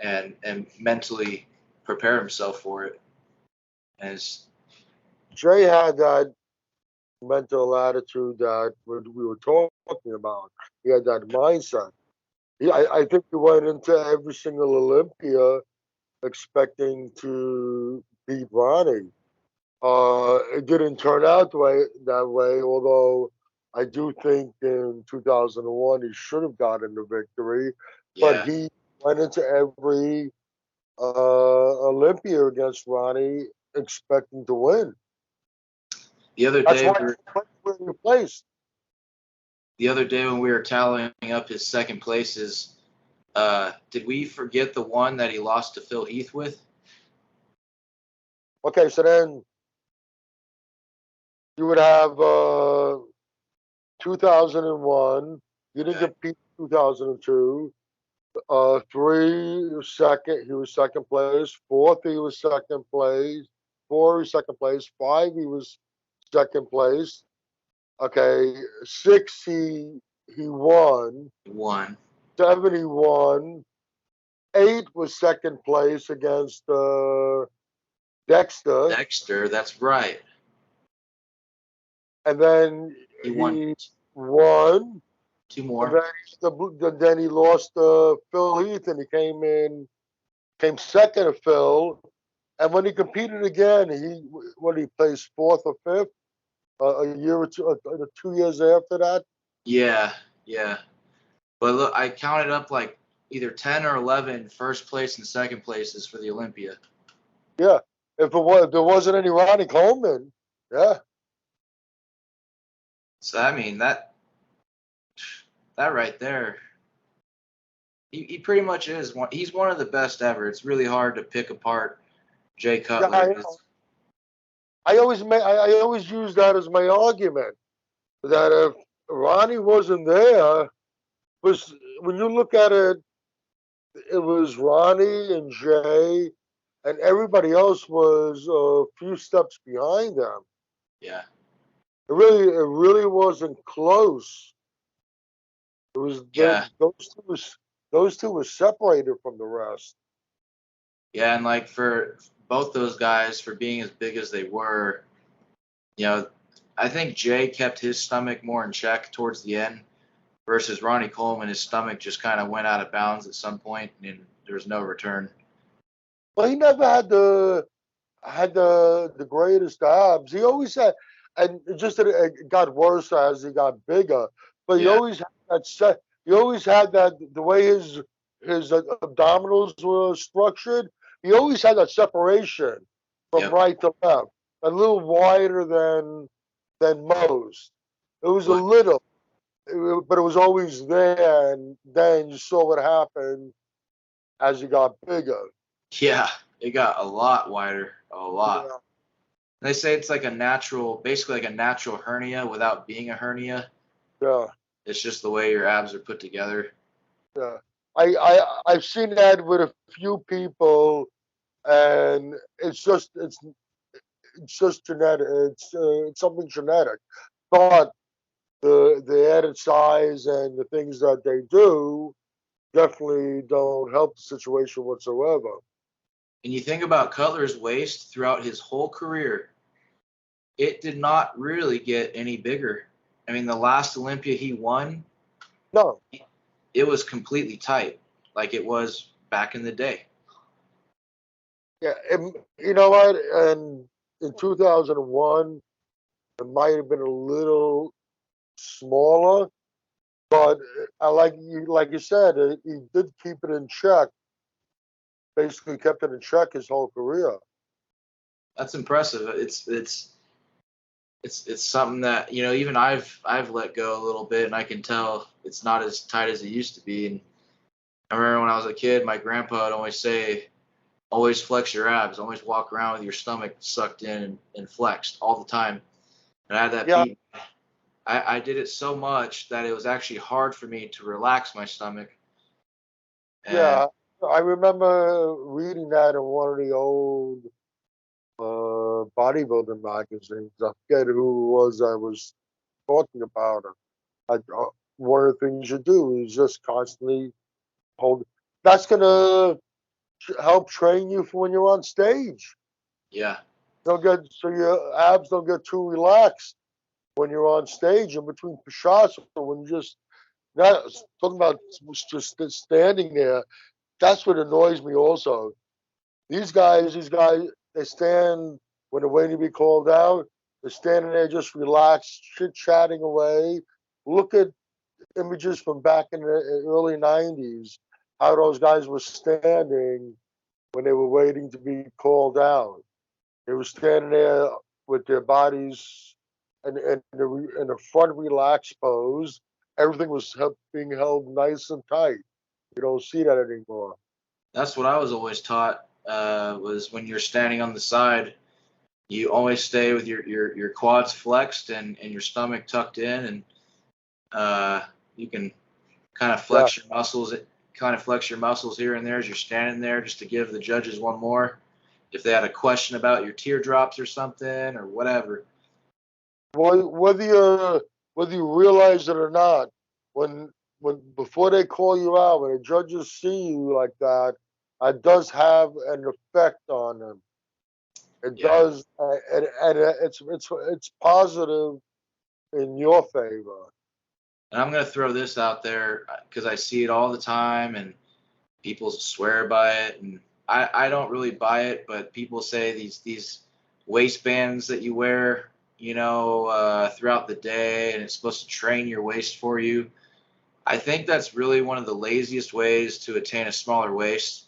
and mentally prepare himself for it. Jay had that mental attitude that we were talking about. He had that mindset. I think he went into every single Olympia expecting to beat Ronnie. It didn't turn out that way, although I do think in 2001 he should have gotten the victory. But Yeah. he went into every Olympia against Ronnie expecting to win. The other That's day, why he placed. the other day when we were tallying up his second places, did we forget the one that he lost to Phil Heath with? Okay, so then you would have 2001. You didn't compete 2002. Three, second. He was second place. Fourth, he was second place. Four, he was second place. Five, he was second place. Okay, six, he won. He won. 71. Eight was second place against Dexter. Dexter, that's right. And then He won won. two more. And then he lost Phil Heath, and he came second to Phil. And when he competed again, he placed fourth or fifth a year or two, 2 years after that. Yeah. But look, I counted up like either 10 or 11 first place and second places for the Olympia. Yeah, if there wasn't any Ronnie Coleman, yeah. So I mean that right there, he pretty much is one. He's one of the best ever. It's really hard to pick apart Jay Cutler. Yeah, I always use that as my argument that if Ronnie wasn't there, was when you look at it, it was Ronnie and Jay, and everybody else was a few steps behind them. Yeah. It really wasn't close. It was those two were separated from the rest. Yeah, and like for both those guys for being as big as they were, I think Jay kept his stomach more in check towards the end versus Ronnie Coleman. His stomach just kind of went out of bounds at some point and there was no return. Well, he never had the greatest abs. He always had, and it got worse as he got bigger. But he always had that set. He always had that the way his abdominals were structured. He always had that separation from right to left, a little wider than most. It was a little. but it was always there, and then you saw what happened as you got bigger. Yeah, it got a lot wider, a lot. Yeah, They say it's like a natural, basically like a natural hernia without being a hernia. yeah, It's just the way your abs are put together. yeah. I've seen that with a few people, and it's just genetic. It's something genetic, but the added size and the things that they do definitely don't help the situation whatsoever. And you think about Cutler's waist throughout his whole career, it did not really get any bigger. I mean, the last Olympia he won, No, it was completely tight, like it was back in the day. yeah, you know what? And in 2001, it might have been a little smaller, but like you said, he did keep it in check. Basically, kept it in check his whole career. That's impressive. It's something that even I've let go a little bit, and I can tell it's not as tight as it used to be. And I remember when I was a kid, my grandpa would always say, always flex your abs, always walk around with your stomach sucked in and flexed all the time. And I had that Yeah, beat. I did it so much that it was actually hard for me to relax my stomach. And yeah. I remember reading that in one of the old bodybuilding magazines. I forget who it was I was talking about it. One of the things you do is just constantly hold. That's gonna help train you for when you're on stage. yeah, Don't get so your abs don't get too relaxed when you're on stage and between shots or when you just not talking about just standing there. That's what annoys me also. These guys, they stand when they're waiting to be called out. They're standing there just relaxed, chit chatting away. Look at images from back in the early '90s, how those guys were standing when they were waiting to be called out. They were standing there with their bodies in a front relaxed pose. Everything was being held nice and tight. You don't see that anymore. that's what I was always taught. Was when you're standing on the side, you always stay with your quads flexed and your stomach tucked in, and you can kind of Yeah, flex your muscles here and there as you're standing there, just to give the judges one more if they had a question about your teardrops or something or whatever. whether you realize it or not, when before they call you out, when the judges see you like that, it does have an effect on them. It Yeah, does, and it's positive in your favor. and I'm gonna throw this out there because I see it all the time, and people swear by it, and I don't really buy it, but people say these waistbands that you wear, throughout the day, and it's supposed to train your waist for you. I think that's really one of the laziest ways to attain a smaller waist.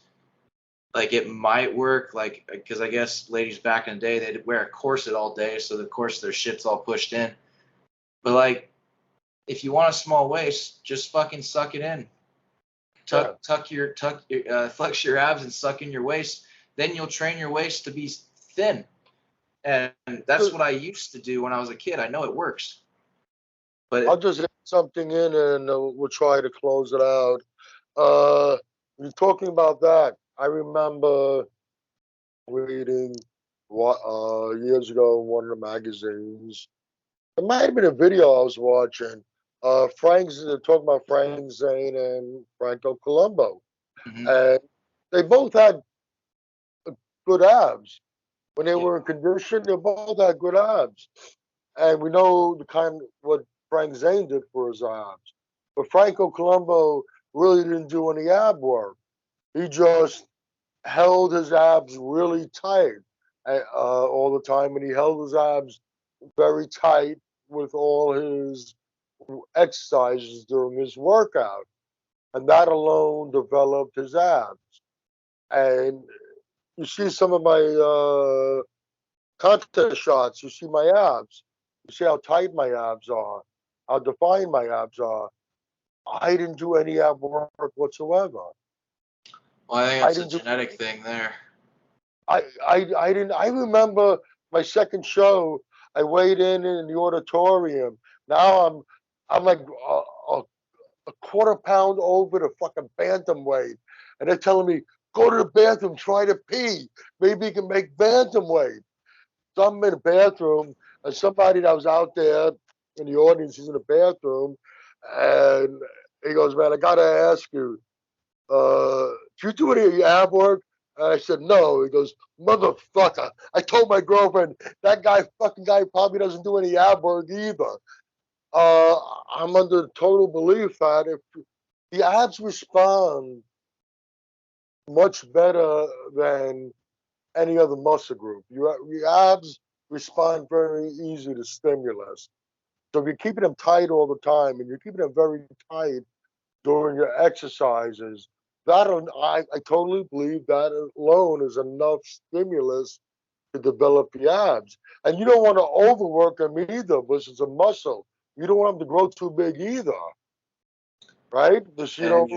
Like it might work, like because I guess ladies back in the day they'd wear a corset all day, so of course their shit's all pushed in. But like, if you want a small waist, just fucking suck it in. Yeah, Flex your abs and suck in your waist. Then you'll train your waist to be thin. And that's what I used to do when I was a kid. I know it works, but I'll just add something in, and we'll try to close it out. Uh, when you're talking about that, I remember reading what years ago in one of the magazines. It might have been a video I was watching. Talking about Frank Zane and Franco Colombo, mhm, and they both had good abs when they yeah, were in condition. They both had good abs, and we know the kind what Frank Zane did for his abs. But Franco Colombo really didn't do any ab work. He just held his abs really tight all the time, and he held his abs very tight with all his exercises during his workout, and that alone developed his abs. And you see some of my contest shots, you see my abs, you see how tight my abs are. how defined my abs are. I didn't do any ab work whatsoever. Well, I think I that's a didn't do. genetic thing there. I didn't. I remember my second show. I weighed in the auditorium. Now I'm like a quarter pound over the fucking bantamweight, and they're telling me go to the bathroom, try to pee. Maybe you can make bantamweight. So I'm in the bathroom, and somebody that was out there in the audience is in the bathroom, and he goes, "Man, I gotta ask you, do you do any of your ab work?" And I said, "No." He goes, "Motherfucker, I told my girlfriend that fucking guy probably doesn't do any ab work either." I'm under the total belief that if the abs respond much better than any other muscle group. Your abs respond very easy to stimulus. So if you're keeping them tight all the time and you're keeping them very tight during your exercises, I totally believe that alone is enough stimulus to develop the abs. And you don't want to overwork them either, because it's a muscle. You don't want them to grow too big either, right? Because And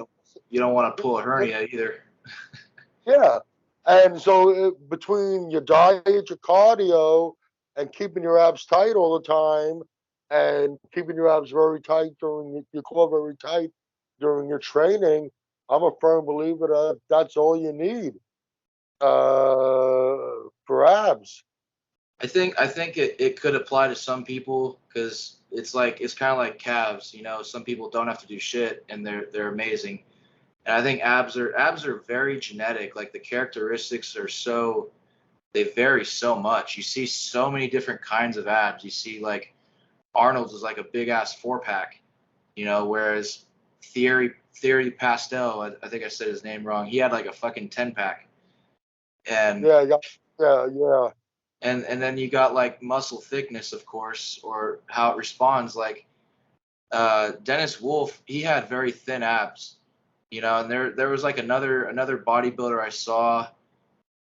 you don't want to pull a hernia either. yeah. And so between your diet, your cardio, and keeping your abs tight all the time, and keeping your abs very tight during your core very tight during your training, I'm a firm believer that that's all you need for abs. I think it could apply to some people because it's kind of like calves. You know, some people don't have to do shit and they're amazing. And I think abs are very genetic. Like the characteristics are so they vary so much. You see so many different kinds of abs. You see like Arnold's is like a big ass 4-pack, you know, whereas Theory Pastel, I think I said his name wrong. He had like a fucking 10-pack. And Yeah, yeah. and then you got like muscle thickness, of course, or how it responds. Like Dennis Wolf, he had very thin abs, you know. And there was like another bodybuilder I saw.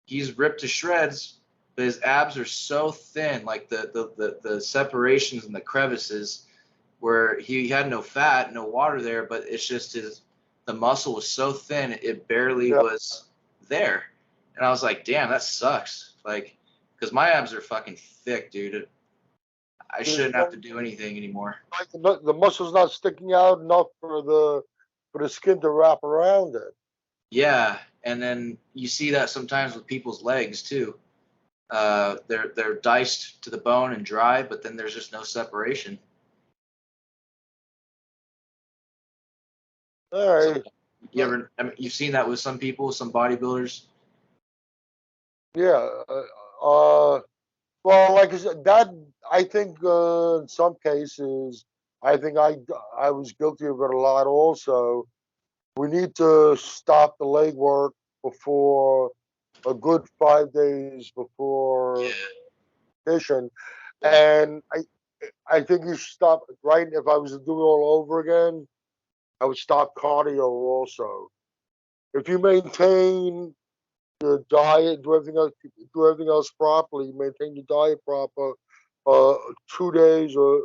He's ripped to shreds, but his abs are so thin, like the separations and the crevices, where he had no fat, no water there, but it's just the muscle was so thin it barely Yeah. was there. And I was like, damn, that sucks. Like, because my abs are fucking thick, dude. I shouldn't have to do anything anymore. The muscle's not sticking out enough for the skin to wrap around it. Yeah, and then you see that sometimes with people's legs too. They're diced to the bone and dry, but then there's just no separation. All So right. you ever, I mean, you've seen that with some people, some bodybuilders. Yeah. Uh, well, like I said, that I think in some cases, I think I was guilty of it a lot. Also, we need to stop the leg work before a good 5 days before Yeah. competition, Yeah. and I think you should stop. Right? If I was to do it all over again, I would stop cardio also. If you maintain your diet, do everything else properly, maintain your diet proper, 2 days or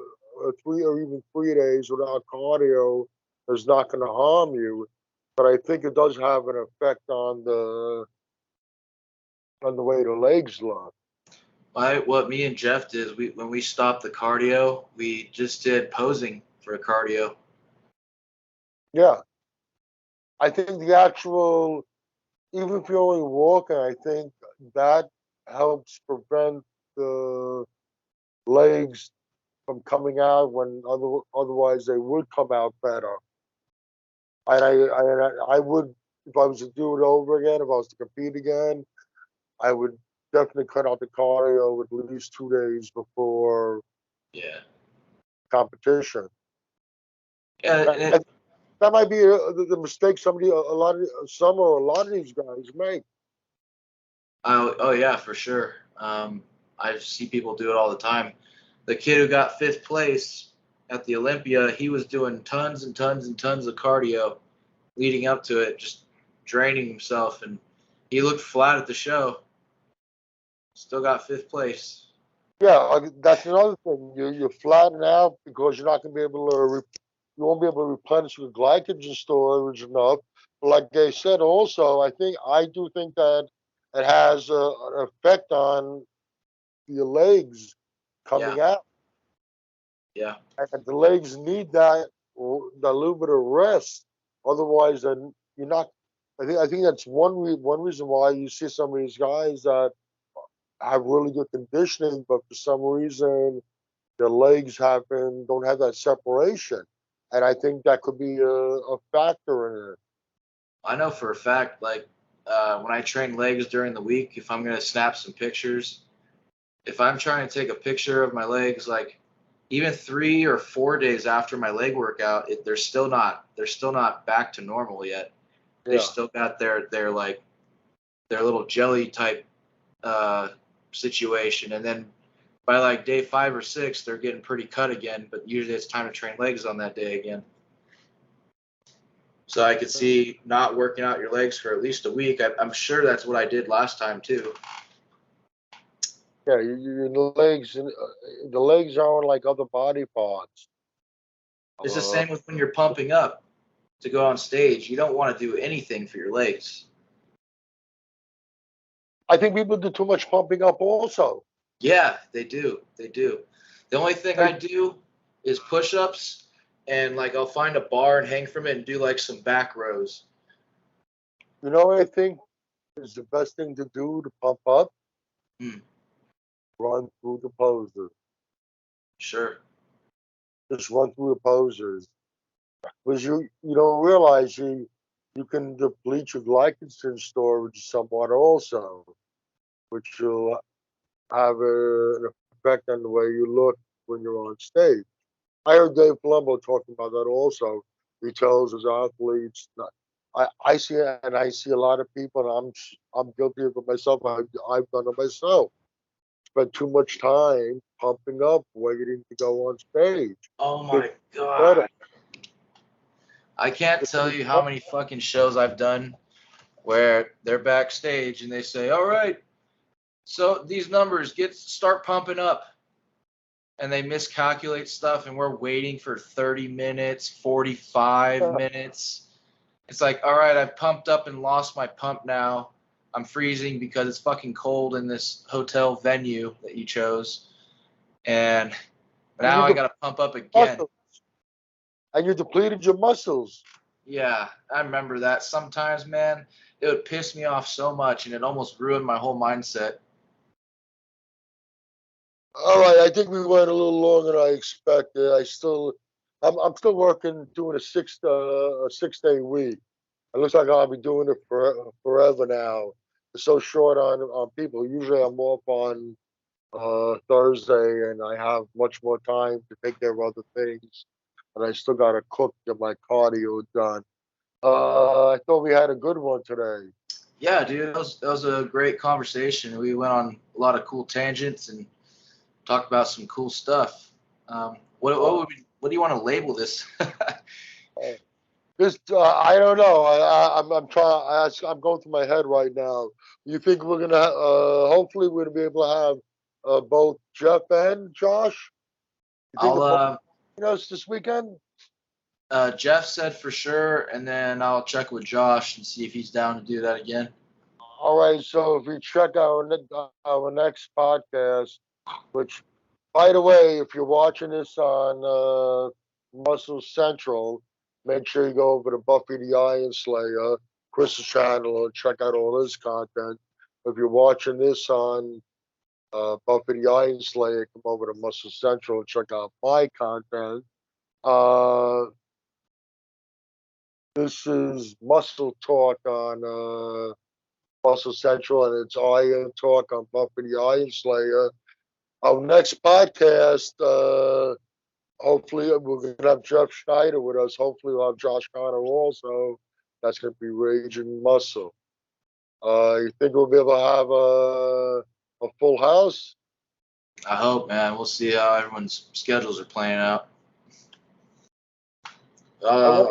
3 days without cardio is not going to harm you. But I think it does have an effect on the way the legs look. What me and Jeff did is when we stopped the cardio, we just did posing for cardio. Yeah, I think the actual, even if you're only walking, I think that helps prevent the legs from coming out when otherwise they would come out better. And I would, if I was to do it over again, if I was to compete again, I would definitely cut out the cardio at least 2 days before Yeah. competition. Yeah, That, and that might be the mistake some or a lot of these guys make. oh yeah, for sure. I see people do it all the time. The kid who got fifth place at the Olympia, he was doing tons and tons and tons of cardio leading up to it, just draining himself, and he looked flat at the show. Still got fifth place. Yeah, that's another thing. You flatten out because you're not going to be able to. You won't be able to replenish your glycogen storage enough. But like they said, also, I do think that it has an effect on your legs Yeah, coming out, yeah. and the legs need that little bit of rest. Otherwise, then you're not. I think that's one reason why you see some of these guys that have really good conditioning, but for some reason their legs don't have that separation, and I think that could be a factor in it. I know for a fact, like when I train legs during the week, if I'm gonna snap some pictures, if I'm trying to take a picture of my legs, like even 3 or 4 days after my leg workout, they're still not back to normal yet. They Yeah, still got their like their little jelly type uh, situation, and then by like day 5 or 6, they're getting pretty cut again. But usually it's time to train legs on that day again. So I could see not working out your legs for at least a week. I'm sure that's what I did last time too. yeah. The legs aren't like other body parts. It's the Uh, same with when you're pumping up to go on stage. You don't want to do anything for your legs. I think people do too much pumping up also. Yeah, they do. They do. The only thing I Like, do is push-ups, and like I'll find a bar and hang from it and do like some back rows. what I think is the best thing to do to pump up? Hmm, Run through the poses. sure. Just run through the poses. Because you don't realize you can deplete your glycogen storage somewhat also, which will have an effect on the way you look when you're on stage. I heard Dave Palumbo talking about that also. He tells his athletes, I see a lot of people, and I'm guilty of it myself. I've done it myself. Spend too much time pumping up, waiting to go on stage. Oh Get my better. god. I can't tell you how many fucking shows I've done where they're backstage and they say, "All right, so these numbers start pumping up." And they miscalculate stuff and we're waiting for 30 minutes, 45 minutes. It's like, all right, I've pumped up and lost my pump now. I'm freezing because it's fucking cold in this hotel venue that you chose. And And now I got to pump up again. muscles, and you depleted your muscles. Yeah, I remember that. Sometimes, man, it would piss me off so much and it almost ruined my whole mindset. All right, I think we went a little longer than I expected. I'm still working, doing a 6 day week. It looks like I'll be doing it forever now. It's so short on people. Usually I'm off on Thursday, and I have much more time to take care of other things. And I still got to cook, get my cardio done. I thought we had a good one today. Yeah, dude, that was a great conversation. We went on a lot of cool tangents and talk about some cool stuff. What do you want to label this? Uh, I don't know. I'm trying. I'm going through my head right now. You think we're gonna? Hopefully, we're gonna be able to have both Jeff and Josh. You think I'll they're both joining us this weekend? Jeff said for sure, and then I'll check with Josh and see if he's down to do that again. All right. So if you check our next podcast, which, by the way, if you're watching this on Muscle Central, make sure you go over to Buffy the Iron Slayer, Chris's channel, and check out all his content. If you're watching this on Buffy the Iron Slayer, come over to Muscle Central and check out my content. Uh, this is Muscle Talk on Muscle Central, and it's Iron Talk on Buffy the Iron Slayer. Our next podcast, hopefully, we're going to have Jeff Schneider with us. Hopefully, we'll have Josh Connor also. That's going to be Raging Muscle. You think we'll be able to have a full house? I hope, man. We'll see how everyone's schedules are playing out. I want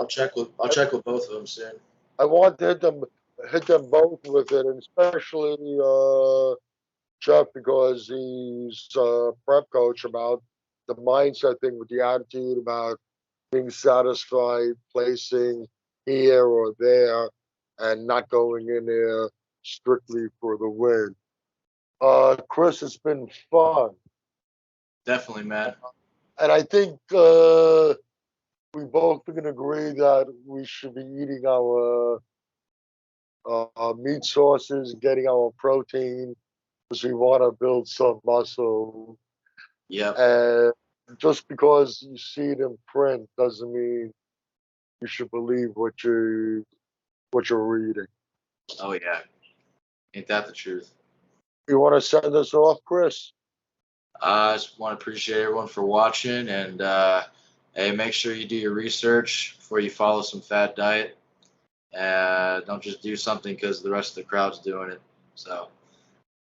I'll check with both of them soon. I want to hit them both with it, and especially Jeff because he's a prep coach about the mindset thing with the attitude about being satisfied, placing here or there, and not going in there strictly for the win. Chris, it's been fun. Definitely, man. And I think we both can agree that we should be eating our meat sources, getting our protein, because we want to build some muscle. Yep. And just because you see it in print doesn't mean you should believe what you're reading. Oh yeah. Ain't that the truth? You want to send us off, Chris? I just want to appreciate everyone for watching, and hey, make sure you do your research before you follow some fad diet. Don't just do something because the rest of the crowd's doing it. So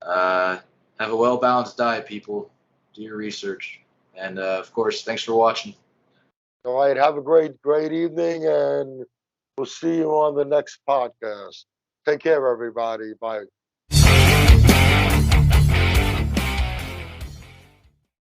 have a well-balanced diet, people. Do your research, and of course, thanks for watching. All right. Have a great evening, and we'll see you on the next podcast. Take care, everybody. Bye.